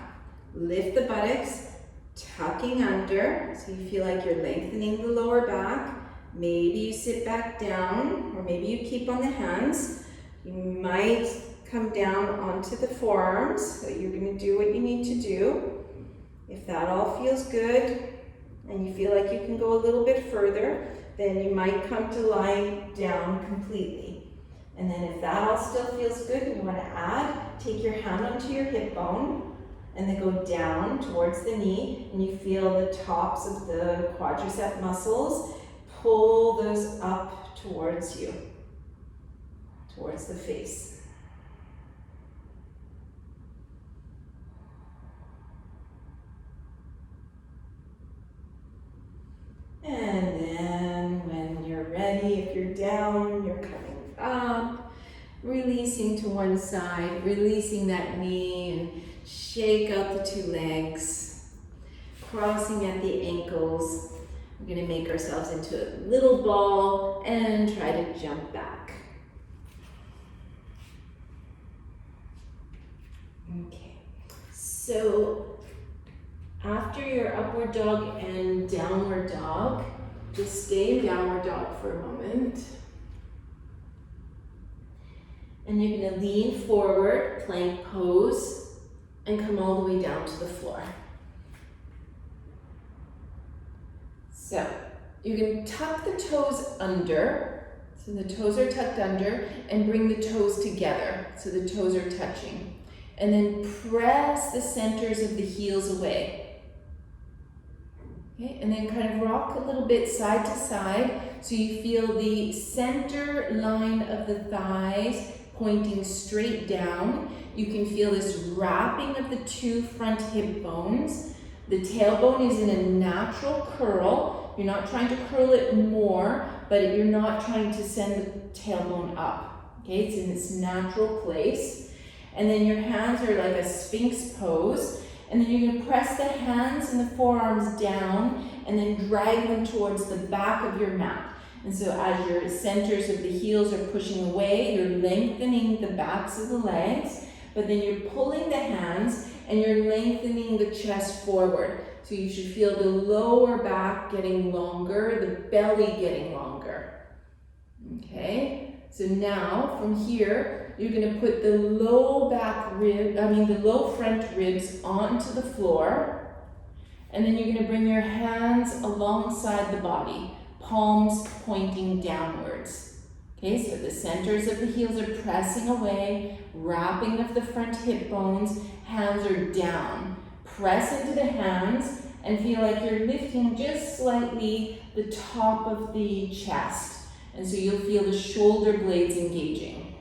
Lift the buttocks, tucking under, so you feel like you're lengthening the lower back. Maybe you sit back down, or maybe you keep on the hands. You might come down onto the forearms, so you're going to do what you need to do. If that all feels good, and you feel like you can go a little bit further, then you might come to lying down completely. And then if that all still feels good and you want to add, take your hand onto your hip bone and then go down towards the knee, and you feel the tops of the quadricep muscles. Pull those up towards you, towards the face. And then when you're ready, if you're down, you're coming up, releasing to one side, releasing that knee, and shake out the two legs, crossing at the ankles. We're going to make ourselves into a little ball and try to jump back. Okay, so after your upward dog and downward dog, just stay in downward dog for a moment. And you're going to lean forward, plank pose, and come all the way down to the floor. So you're going to tuck the toes under, so the toes are tucked under, and bring the toes together, so the toes are touching. And then press the centers of the heels away. Okay, and then kind of rock a little bit side to side, so you feel the center line of the thighs pointing straight down. You can feel this wrapping of the two front hip bones. The tailbone is in a natural curl. You're not trying to curl it more, but you're not trying to send the tailbone up. Okay, it's in its natural place. And then your hands are like a sphinx pose. And then you're going to press the hands and the forearms down and then drag them towards the back of your mat. And so as your centers of the heels are pushing away, you're lengthening the backs of the legs, but then you're pulling the hands and you're lengthening the chest forward. So you should feel the lower back getting longer, the belly getting longer. Okay, so now from here, you're going to put the low front ribs onto the floor, and then you're going to bring your hands alongside the body, palms pointing downwards. Okay, so the centers of the heels are pressing away, wrapping of the front hip bones, hands are down. Press into the hands and feel like you're lifting just slightly the top of the chest. And so you'll feel the shoulder blades engaging.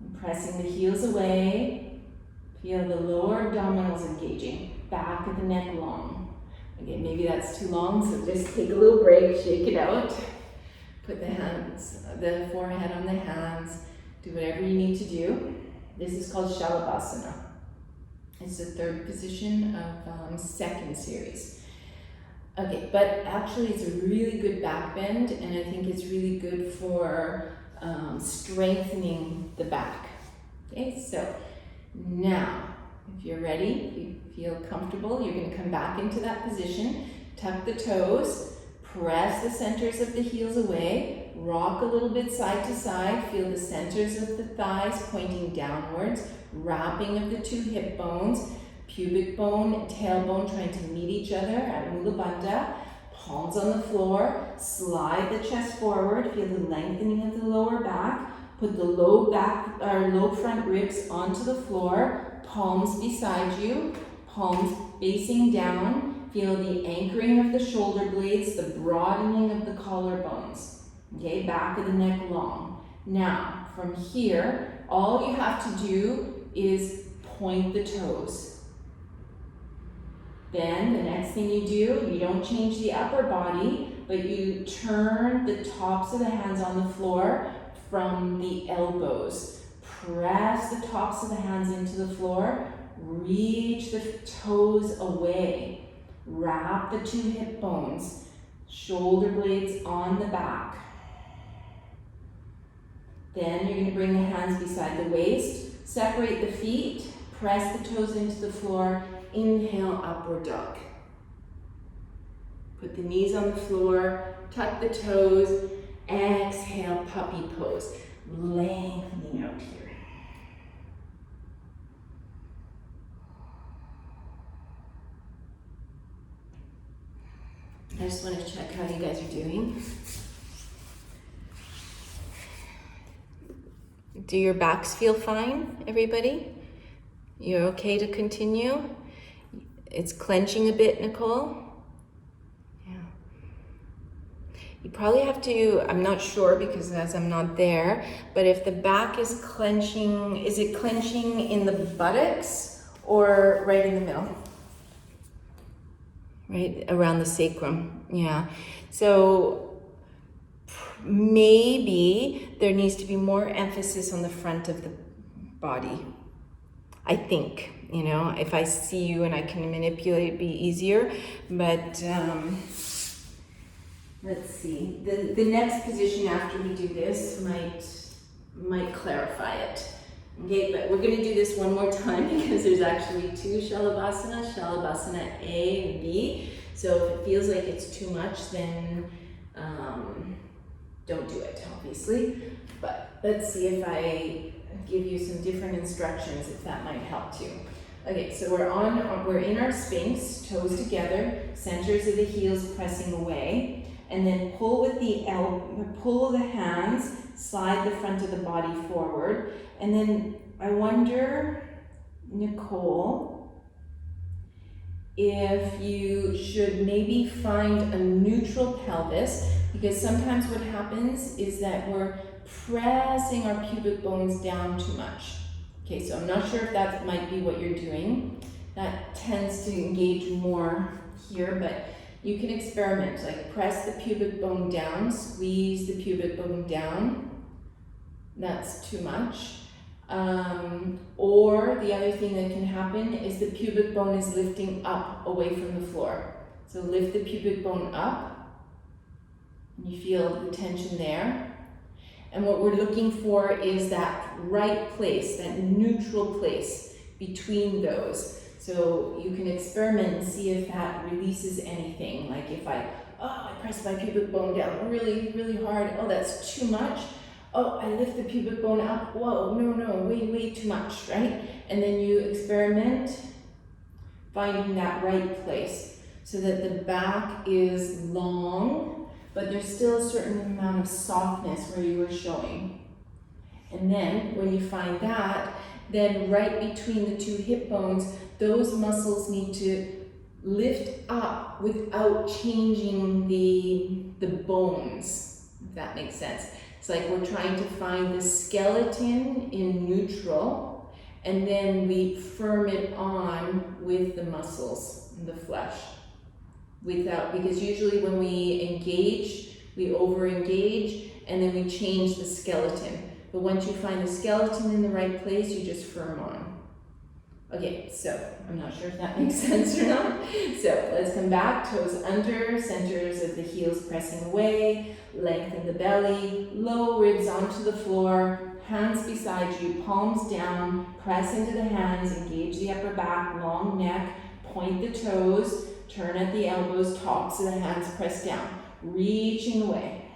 And pressing the heels away, feel the lower abdominals engaging, back of the neck long. Okay, maybe that's too long, so just take a little break, shake it out. Put the forehead on the hands, do whatever you need to do. This is called Savasana. It's the third position of second series. Okay, but actually it's a really good back bend, and I think it's really good for strengthening the back. Okay, so now, if you're ready, if you feel comfortable, you're going to come back into that position, tuck the toes, press the centers of the heels away, rock a little bit side to side, feel the centers of the thighs pointing downwards, wrapping of the two hip bones, pubic bone and tailbone trying to meet each other at Mula Bandha, palms on the floor, slide the chest forward, feel the lengthening of the lower back, put the low front ribs onto the floor, palms beside you, palms facing down. Feel the anchoring of the shoulder blades, the broadening of the collarbones. Okay, back of the neck long. Now, from here, all you have to do is point the toes. Then, the next thing you do, you don't change the upper body, but you turn the tops of the hands on the floor from the elbows. Press the tops of the hands into the floor. Reach the toes away. Wrap the two hip bones, shoulder blades on the back. Then you're going to bring the hands beside the waist, separate the feet, Press the toes into the floor. Inhale, upward dog. Put the knees on the floor, tuck the toes. Exhale, puppy pose. Lengthening out here. I just want to check how you guys are doing. Do your backs feel fine, everybody? You're okay to continue? It's clenching a bit, Nicole? Yeah. You probably have to, I'm not sure because as I'm not there, but if the back is clenching, is it clenching in the buttocks or right in the middle? Right around the sacrum, yeah. So maybe there needs to be more emphasis on the front of the body. I think, if I see you and I can manipulate, it'd be easier. But let's see. The next position after we do this might clarify it. Okay, but we're going to do this one more time because there's actually two Shalabhasana, Shalabhasana A and B. So if it feels like it's too much, then don't do it, obviously. But let's see if I give you some different instructions, if that might help too. Okay, so we're in our Sphinx, toes together, centers of the heels pressing away, and then pull with pull the hands, slide the front of the body forward. And then I wonder, Nicole, if you should maybe find a neutral pelvis, because sometimes what happens is that we're pressing our pubic bones down too much. Okay, so I'm not sure if that might be what you're doing. That tends to engage more here, but you can experiment, like press the pubic bone down, squeeze the pubic bone down. That's too much. Or the other thing that can happen is the pubic bone is lifting up away from the floor. So lift the pubic bone up. You feel the tension there. And what we're looking for is that right place, that neutral place between those. So you can experiment and see if that releases anything. Like if I press my pubic bone down really, really hard. Oh, that's too much. Oh, I lift the pubic bone up. Whoa, no, way too much, right? And then you experiment finding that right place so that the back is long, but there's still a certain amount of softness where you were showing. And then when you find that, then right between the two hip bones, those muscles need to lift up without changing the bones, if that makes sense. It's like we're trying to find the skeleton in neutral, and then we firm it on with the muscles and the flesh. Because usually when we engage, we over-engage, and then we change the skeleton. But once you find the skeleton in the right place, you just firm on. Okay, so I'm not sure if that makes sense or not. So let's come back, toes under, centers of the heels pressing away, lengthen the belly, low ribs onto the floor, hands beside you, palms down, press into the hands, engage the upper back, long neck, point the toes, turn at the elbows, tops of the hands press down, reaching away.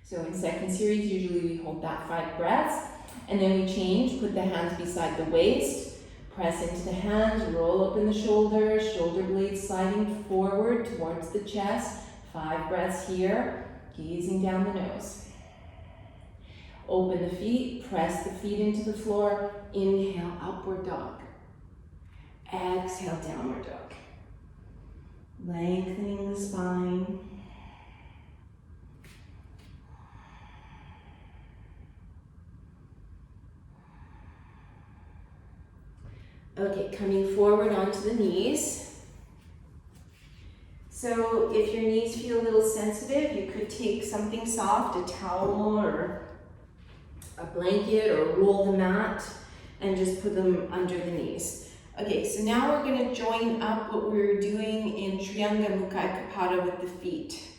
So in second series, usually we hold that 5 breaths. And then we change, put the hands beside the waist, press into the hands, roll open the shoulders, shoulder blades sliding forward towards the chest. 5 breaths here, gazing down the nose. Open the feet, press the feet into the floor. Inhale, upward dog. Exhale, downward dog. Lengthening the spine. Okay, coming forward onto the knees. So if your knees feel a little sensitive, you could take something soft, a towel or a blanket, or roll the mat and just put them under the knees. Okay, so now we're going to join up what we were doing in Trianga Mukha Kapata with the feet.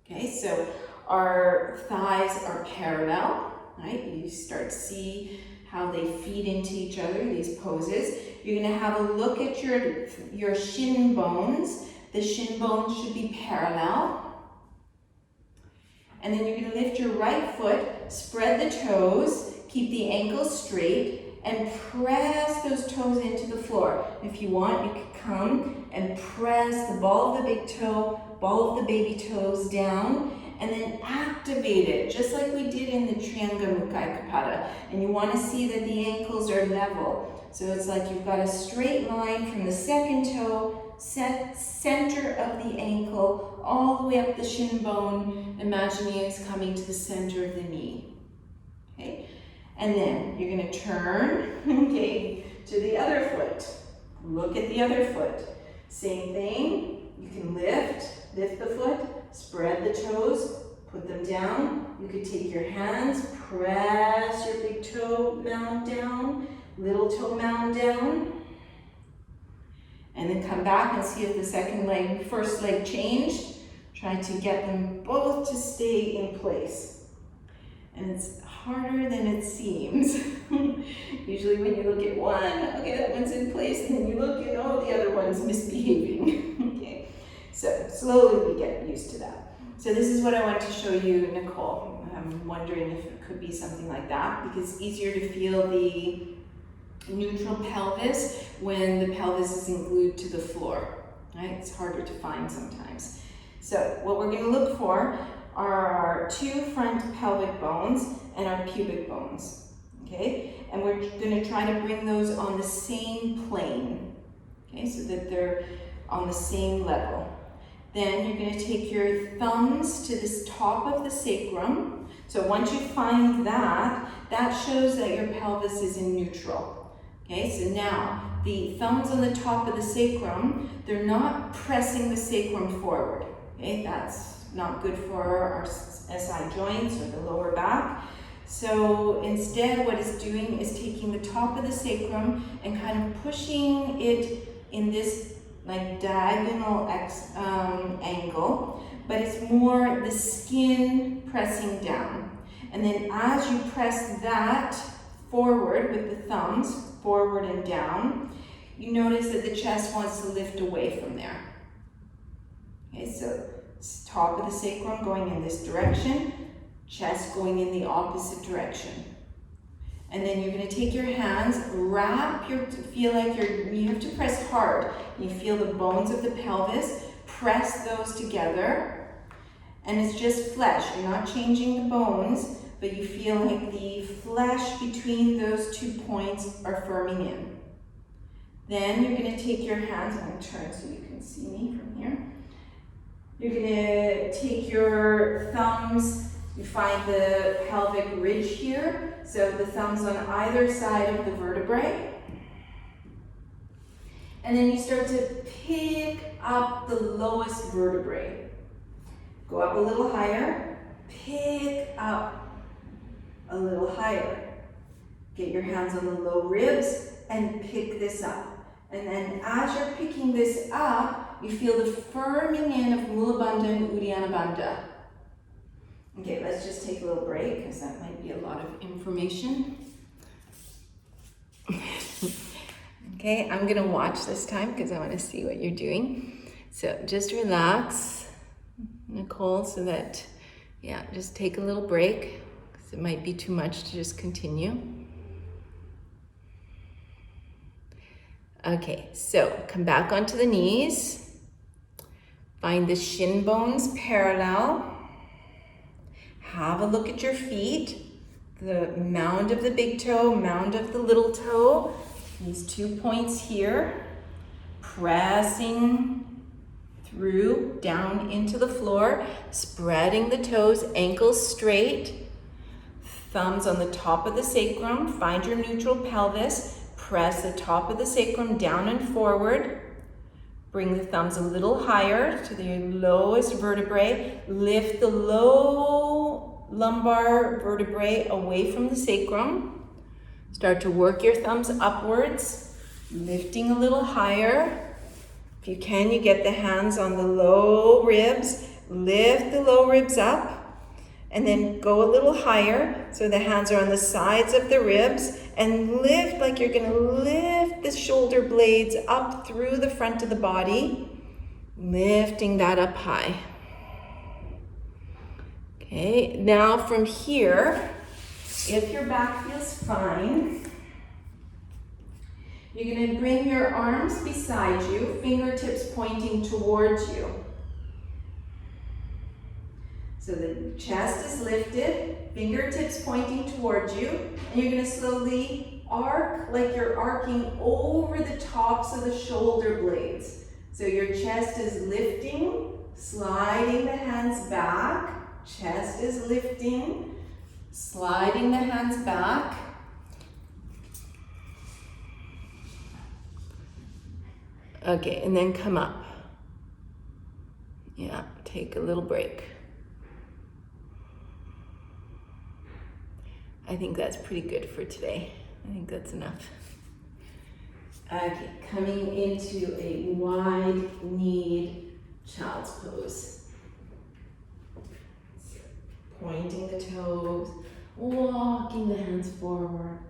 Okay, so our thighs are parallel, right? You start to see how they feed into each other, these poses. You're gonna have a look at your shin bones. The shin bones should be parallel. And then you're gonna lift your right foot, spread the toes, keep the ankles straight, and press those toes into the floor. If you want, you could come and press the ball of the big toe, ball of the baby toes down, and then activate it, just like we did in the Trianga Mukai Kapada. And you want to see that the ankles are level. So it's like you've got a straight line from the second toe, center of the ankle, all the way up the shin bone, imagining it's coming to the center of the knee. Okay? And then you're going to turn, okay, to the other foot. Look at the other foot. Same thing. You can lift the foot, spread the toes, put them down. You could take your hands, press your big toe mound down, little toe mound down. And then come back and see if the first leg changed. Try to get them both to stay in place. And it's harder than it seems. Usually when you look at one, okay, that one's in place, and then you look and oh, the other one's misbehaving. Okay, so slowly we get used to that. So this is what I want to show you, Nicole. I'm wondering if it could be something like that, because it's easier to feel the neutral pelvis when the pelvis isn't glued to the floor, right? It's harder to find sometimes. So what we're going to look for are our two front pelvic bones and our pubic bones, okay? And we're going to try to bring those on the same plane, okay, so that they're on the same level. Then you're going to take your thumbs to the top of the sacrum. So once you find that, that shows that your pelvis is in neutral. Okay, so now the thumbs on the top of the sacrum, they're not pressing the sacrum forward. Okay, that's not good for our SI joints or the lower back. So instead what it's doing is taking the top of the sacrum and kind of pushing it in this like diagonal angle, but it's more the skin pressing down. And then as you press that forward with the thumbs, forward and down, you notice that the chest wants to lift away from there. Okay, so top of the sacrum going in this direction, chest going in the opposite direction. And then you're going to take your hands, feel like you have to press hard. You feel the bones of the pelvis, press those together, and it's just flesh. You're not changing the bones, but you feel like the flesh between those 2 points are firming in. Then you're going to take your hands, I'm going to turn so you can see me from here. You're going to take your thumbs, you find the pelvic ridge here, so the thumbs on either side of the vertebrae. And then you start to pick up the lowest vertebrae. Go up a little higher, pick up a little higher. Get your hands on the low ribs and pick this up. And then as you're picking this up, you feel the firming in of Mula Bandha and Uddiyana Bandha. Okay, let's just take a little break because that might be a lot of information. Okay, I'm gonna watch this time because I want to see what you're doing. So just relax, Nicole, so that, yeah, just take a little break because it might be too much to just continue. Okay, so come back onto the knees. Find the shin bones parallel. Have a look at your feet. The mound of the big toe, mound of the little toe. These 2 points here. Pressing through, down into the floor. Spreading the toes, ankles straight. Thumbs on the top of the sacrum. Find your neutral pelvis. Press the top of the sacrum down and forward. Bring the thumbs a little higher to the lowest vertebrae. Lift the low lumbar vertebrae away from the sacrum. Start to work your thumbs upwards, lifting a little higher. If you can, you get the hands on the low ribs. Lift the low ribs up And then go a little higher, so the hands are on the sides of the ribs, and lift like you're gonna lift the shoulder blades up through the front of the body, lifting that up high. Okay, now from here, if your back feels fine, you're gonna bring your arms beside you, fingertips pointing towards you. So the chest is lifted, fingertips pointing towards you, and you're gonna slowly arc like you're arcing over the tops of the shoulder blades. So your chest is lifting, sliding the hands back, chest is lifting, sliding the hands back. Okay, and then come up. Yeah, take a little break. I think that's pretty good for today. I think that's enough. Okay, coming into a wide-kneed child's pose. Pointing the toes, walking the hands forward.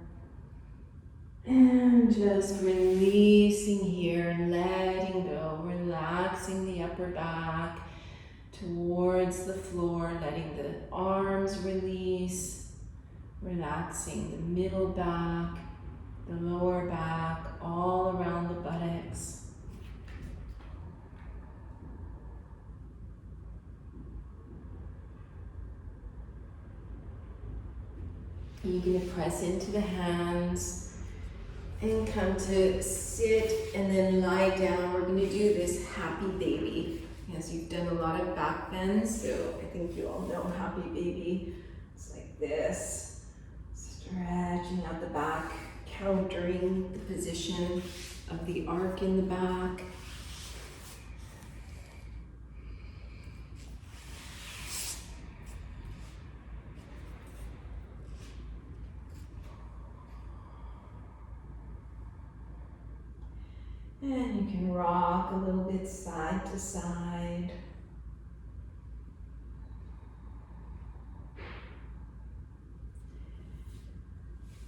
And just releasing here, letting go, relaxing the upper back towards the floor, letting the arms release. Relaxing the middle back, the lower back, all around the buttocks. You're going to press into the hands and come to sit and then lie down. We're going to do this happy baby. As you've done a lot of back bends, so I think you all know happy baby. It's like this. Stretching out the back, countering the position of the arc in the back. And you can rock a little bit side to side.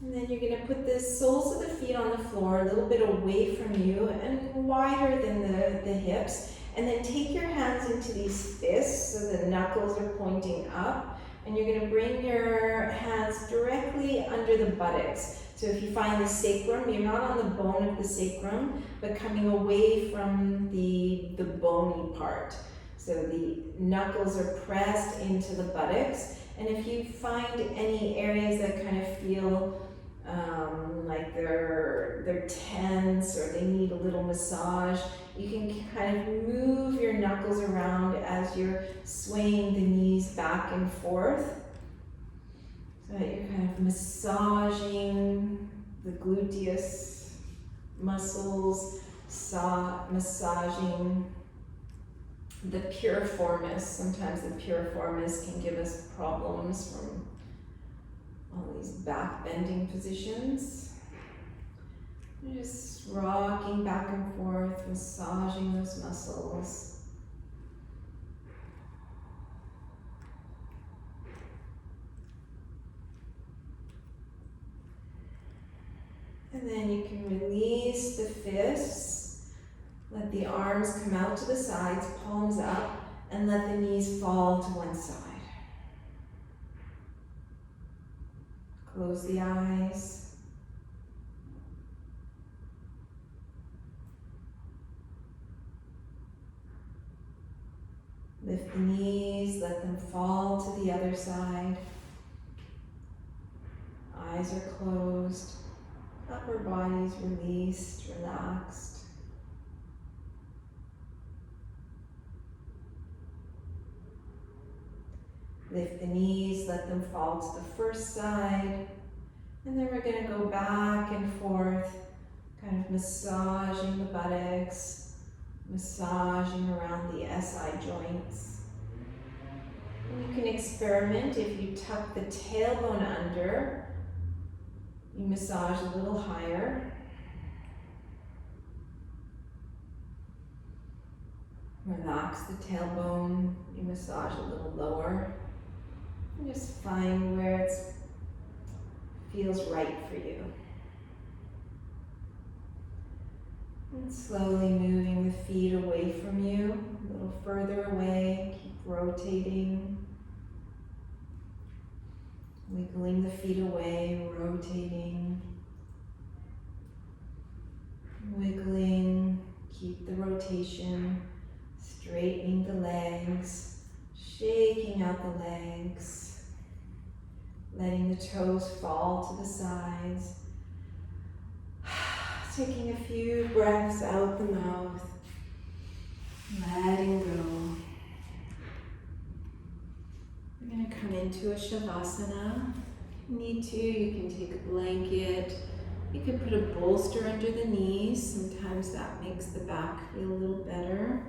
And then you're going to put the soles of the feet on the floor a little bit away from you and wider than the hips. And then take your hands into these fists so the knuckles are pointing up. And you're going to bring your hands directly under the buttocks. So if you find the sacrum, you're not on the bone of the sacrum, but coming away from the bony part. So the knuckles are pressed into the buttocks. And if you find any areas that kind of feel like they're tense or they need a little massage, you can kind of move your knuckles around as you're swaying the knees back and forth. So that you're kind of massaging the gluteus muscles, massaging the piriformis. Sometimes the piriformis can give us problems from all these back bending positions. You're just rocking back and forth, massaging those muscles. And then you can release the fists, let the arms come out to the sides, palms up, and let the knees fall to one side. Close the eyes. Lift the knees, let them fall to the other side. Eyes are closed. Upper body's released, relaxed. Lift the knees, let them fall to the first side. And then we're going to go back and forth, kind of massaging the buttocks, massaging around the SI joints. And you can experiment if you tuck the tailbone under, you massage a little higher. Relax the tailbone, you massage a little lower. And find where it feels right for you. And slowly moving the feet away from you, a little further away, keep rotating. Wiggling the feet away, rotating. Wiggling, keep the rotation, straightening the legs, shaking out the legs, letting the toes fall to the sides. Taking a few breaths out the mouth, letting go. We're going to come into a Savasana. If you need to, you can take a blanket. You could put a bolster under the knees. Sometimes that makes the back feel a little better.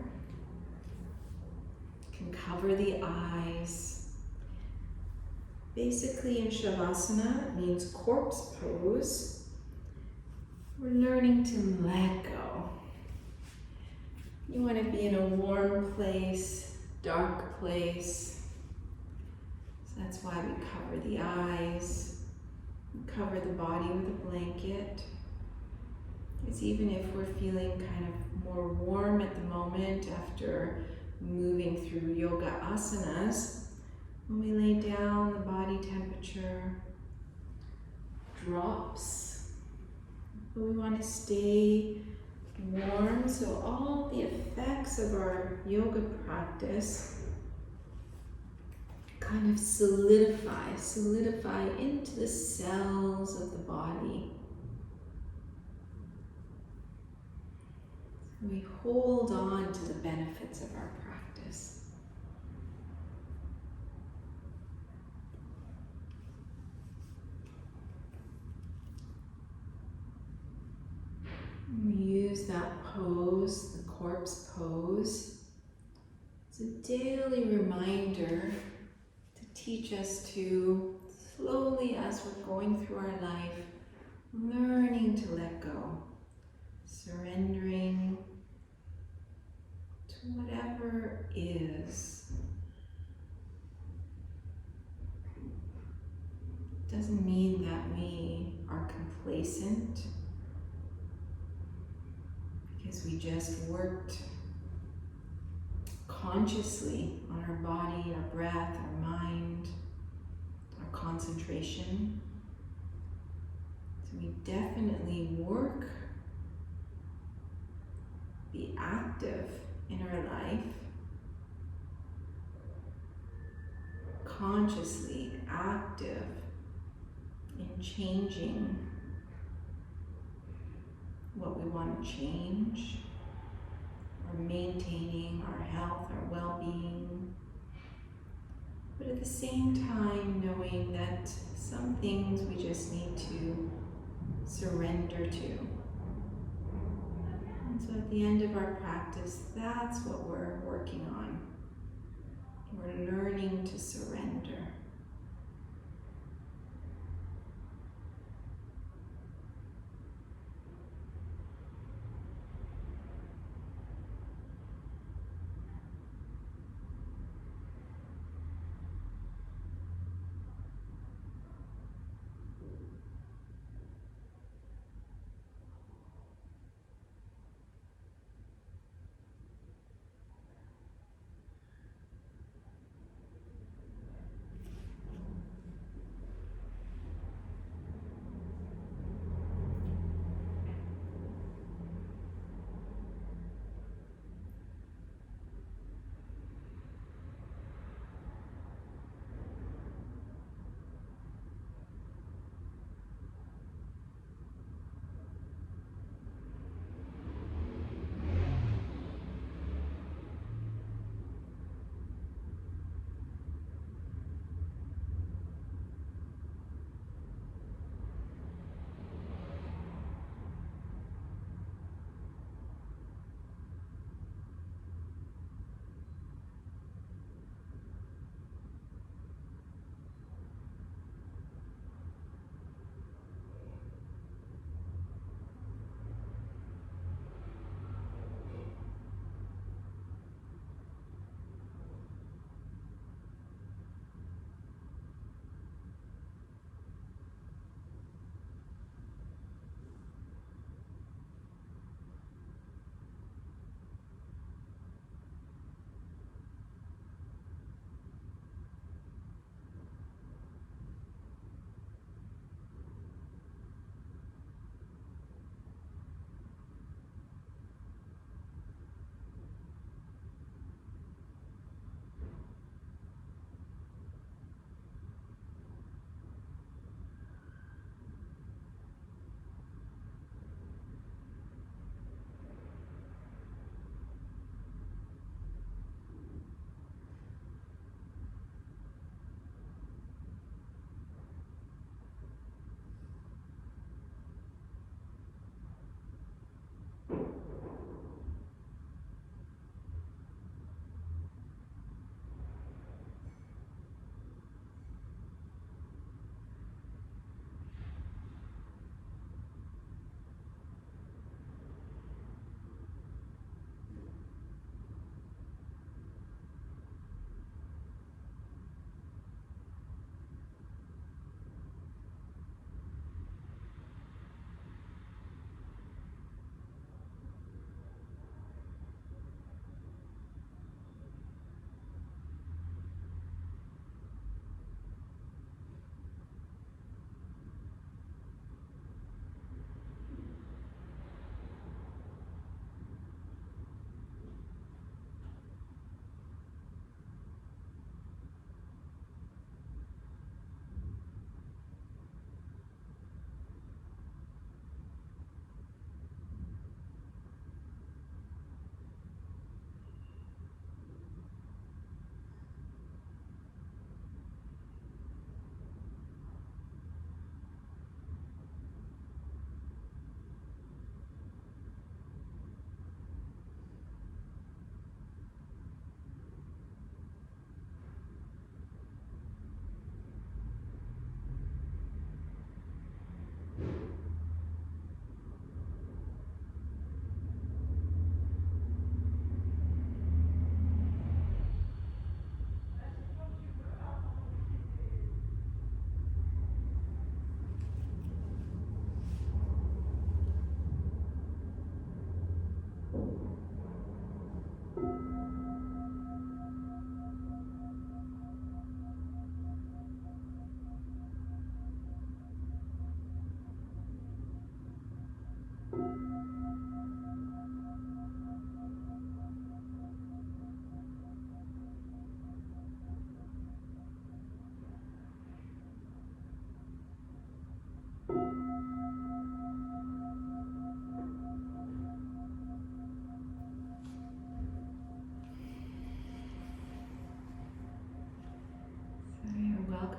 You can cover the eyes. Basically in Shavasana, it means corpse pose. We're learning to let go. You want to be in a warm place, dark place. So that's why we cover the eyes, cover the body with a blanket. Because even if we're feeling kind of more warm at the moment after moving through yoga asanas, when we lay down, the body temperature drops. But we want to stay warm, so all the effects of our yoga practice kind of solidify into the cells of the body. So we hold on to the benefits of our practice. We use that pose, the corpse pose, as a daily reminder to teach us to slowly, as we're going through our life, learning to let go, surrendering to whatever is. Doesn't mean that we are complacent, because we just worked consciously on our body, our breath, our mind, our concentration. So we definitely work, be active in our life, consciously active in changing what we want to change, or maintaining our health, our well-being, but at the same time knowing that some things we just need to surrender to. And so at the end of our practice, that's what we're working on. We're learning to surrender.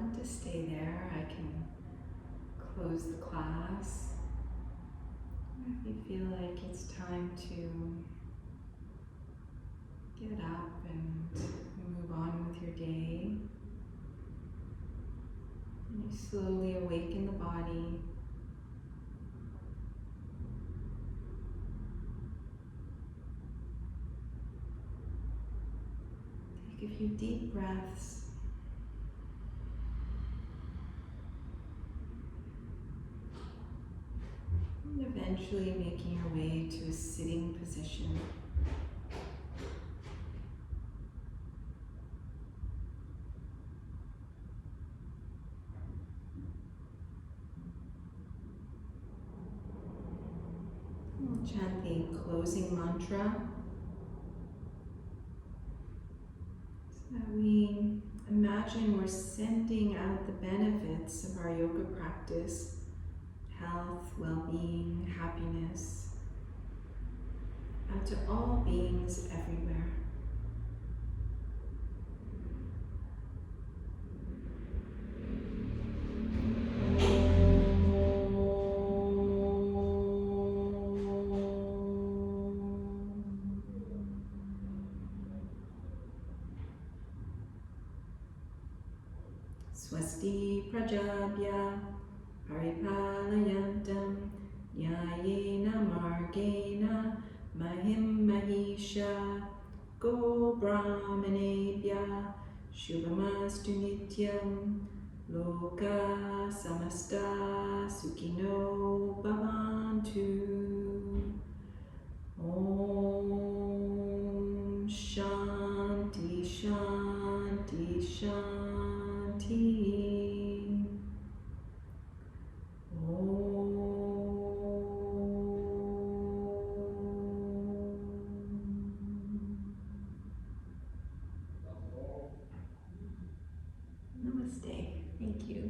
want to stay there, I can close the class. If you feel like it's time to get up and move on with your day, and you slowly awaken the body. Take a few deep breaths. And eventually making your way to a sitting position. We'll chant the closing mantra so that we imagine we're sending out the benefits of our yoga practice, health, well-being, happiness, out to all beings everywhere. Swasti Prajabhya Paripalayantam Nyayena Margena Mahim Mahisha Go Brahmanebhya Shubhamastu Nityam Loka Samasta Sukhino Bhavantu. Om Shanti Shanti Shanti. Namaste. Thank you.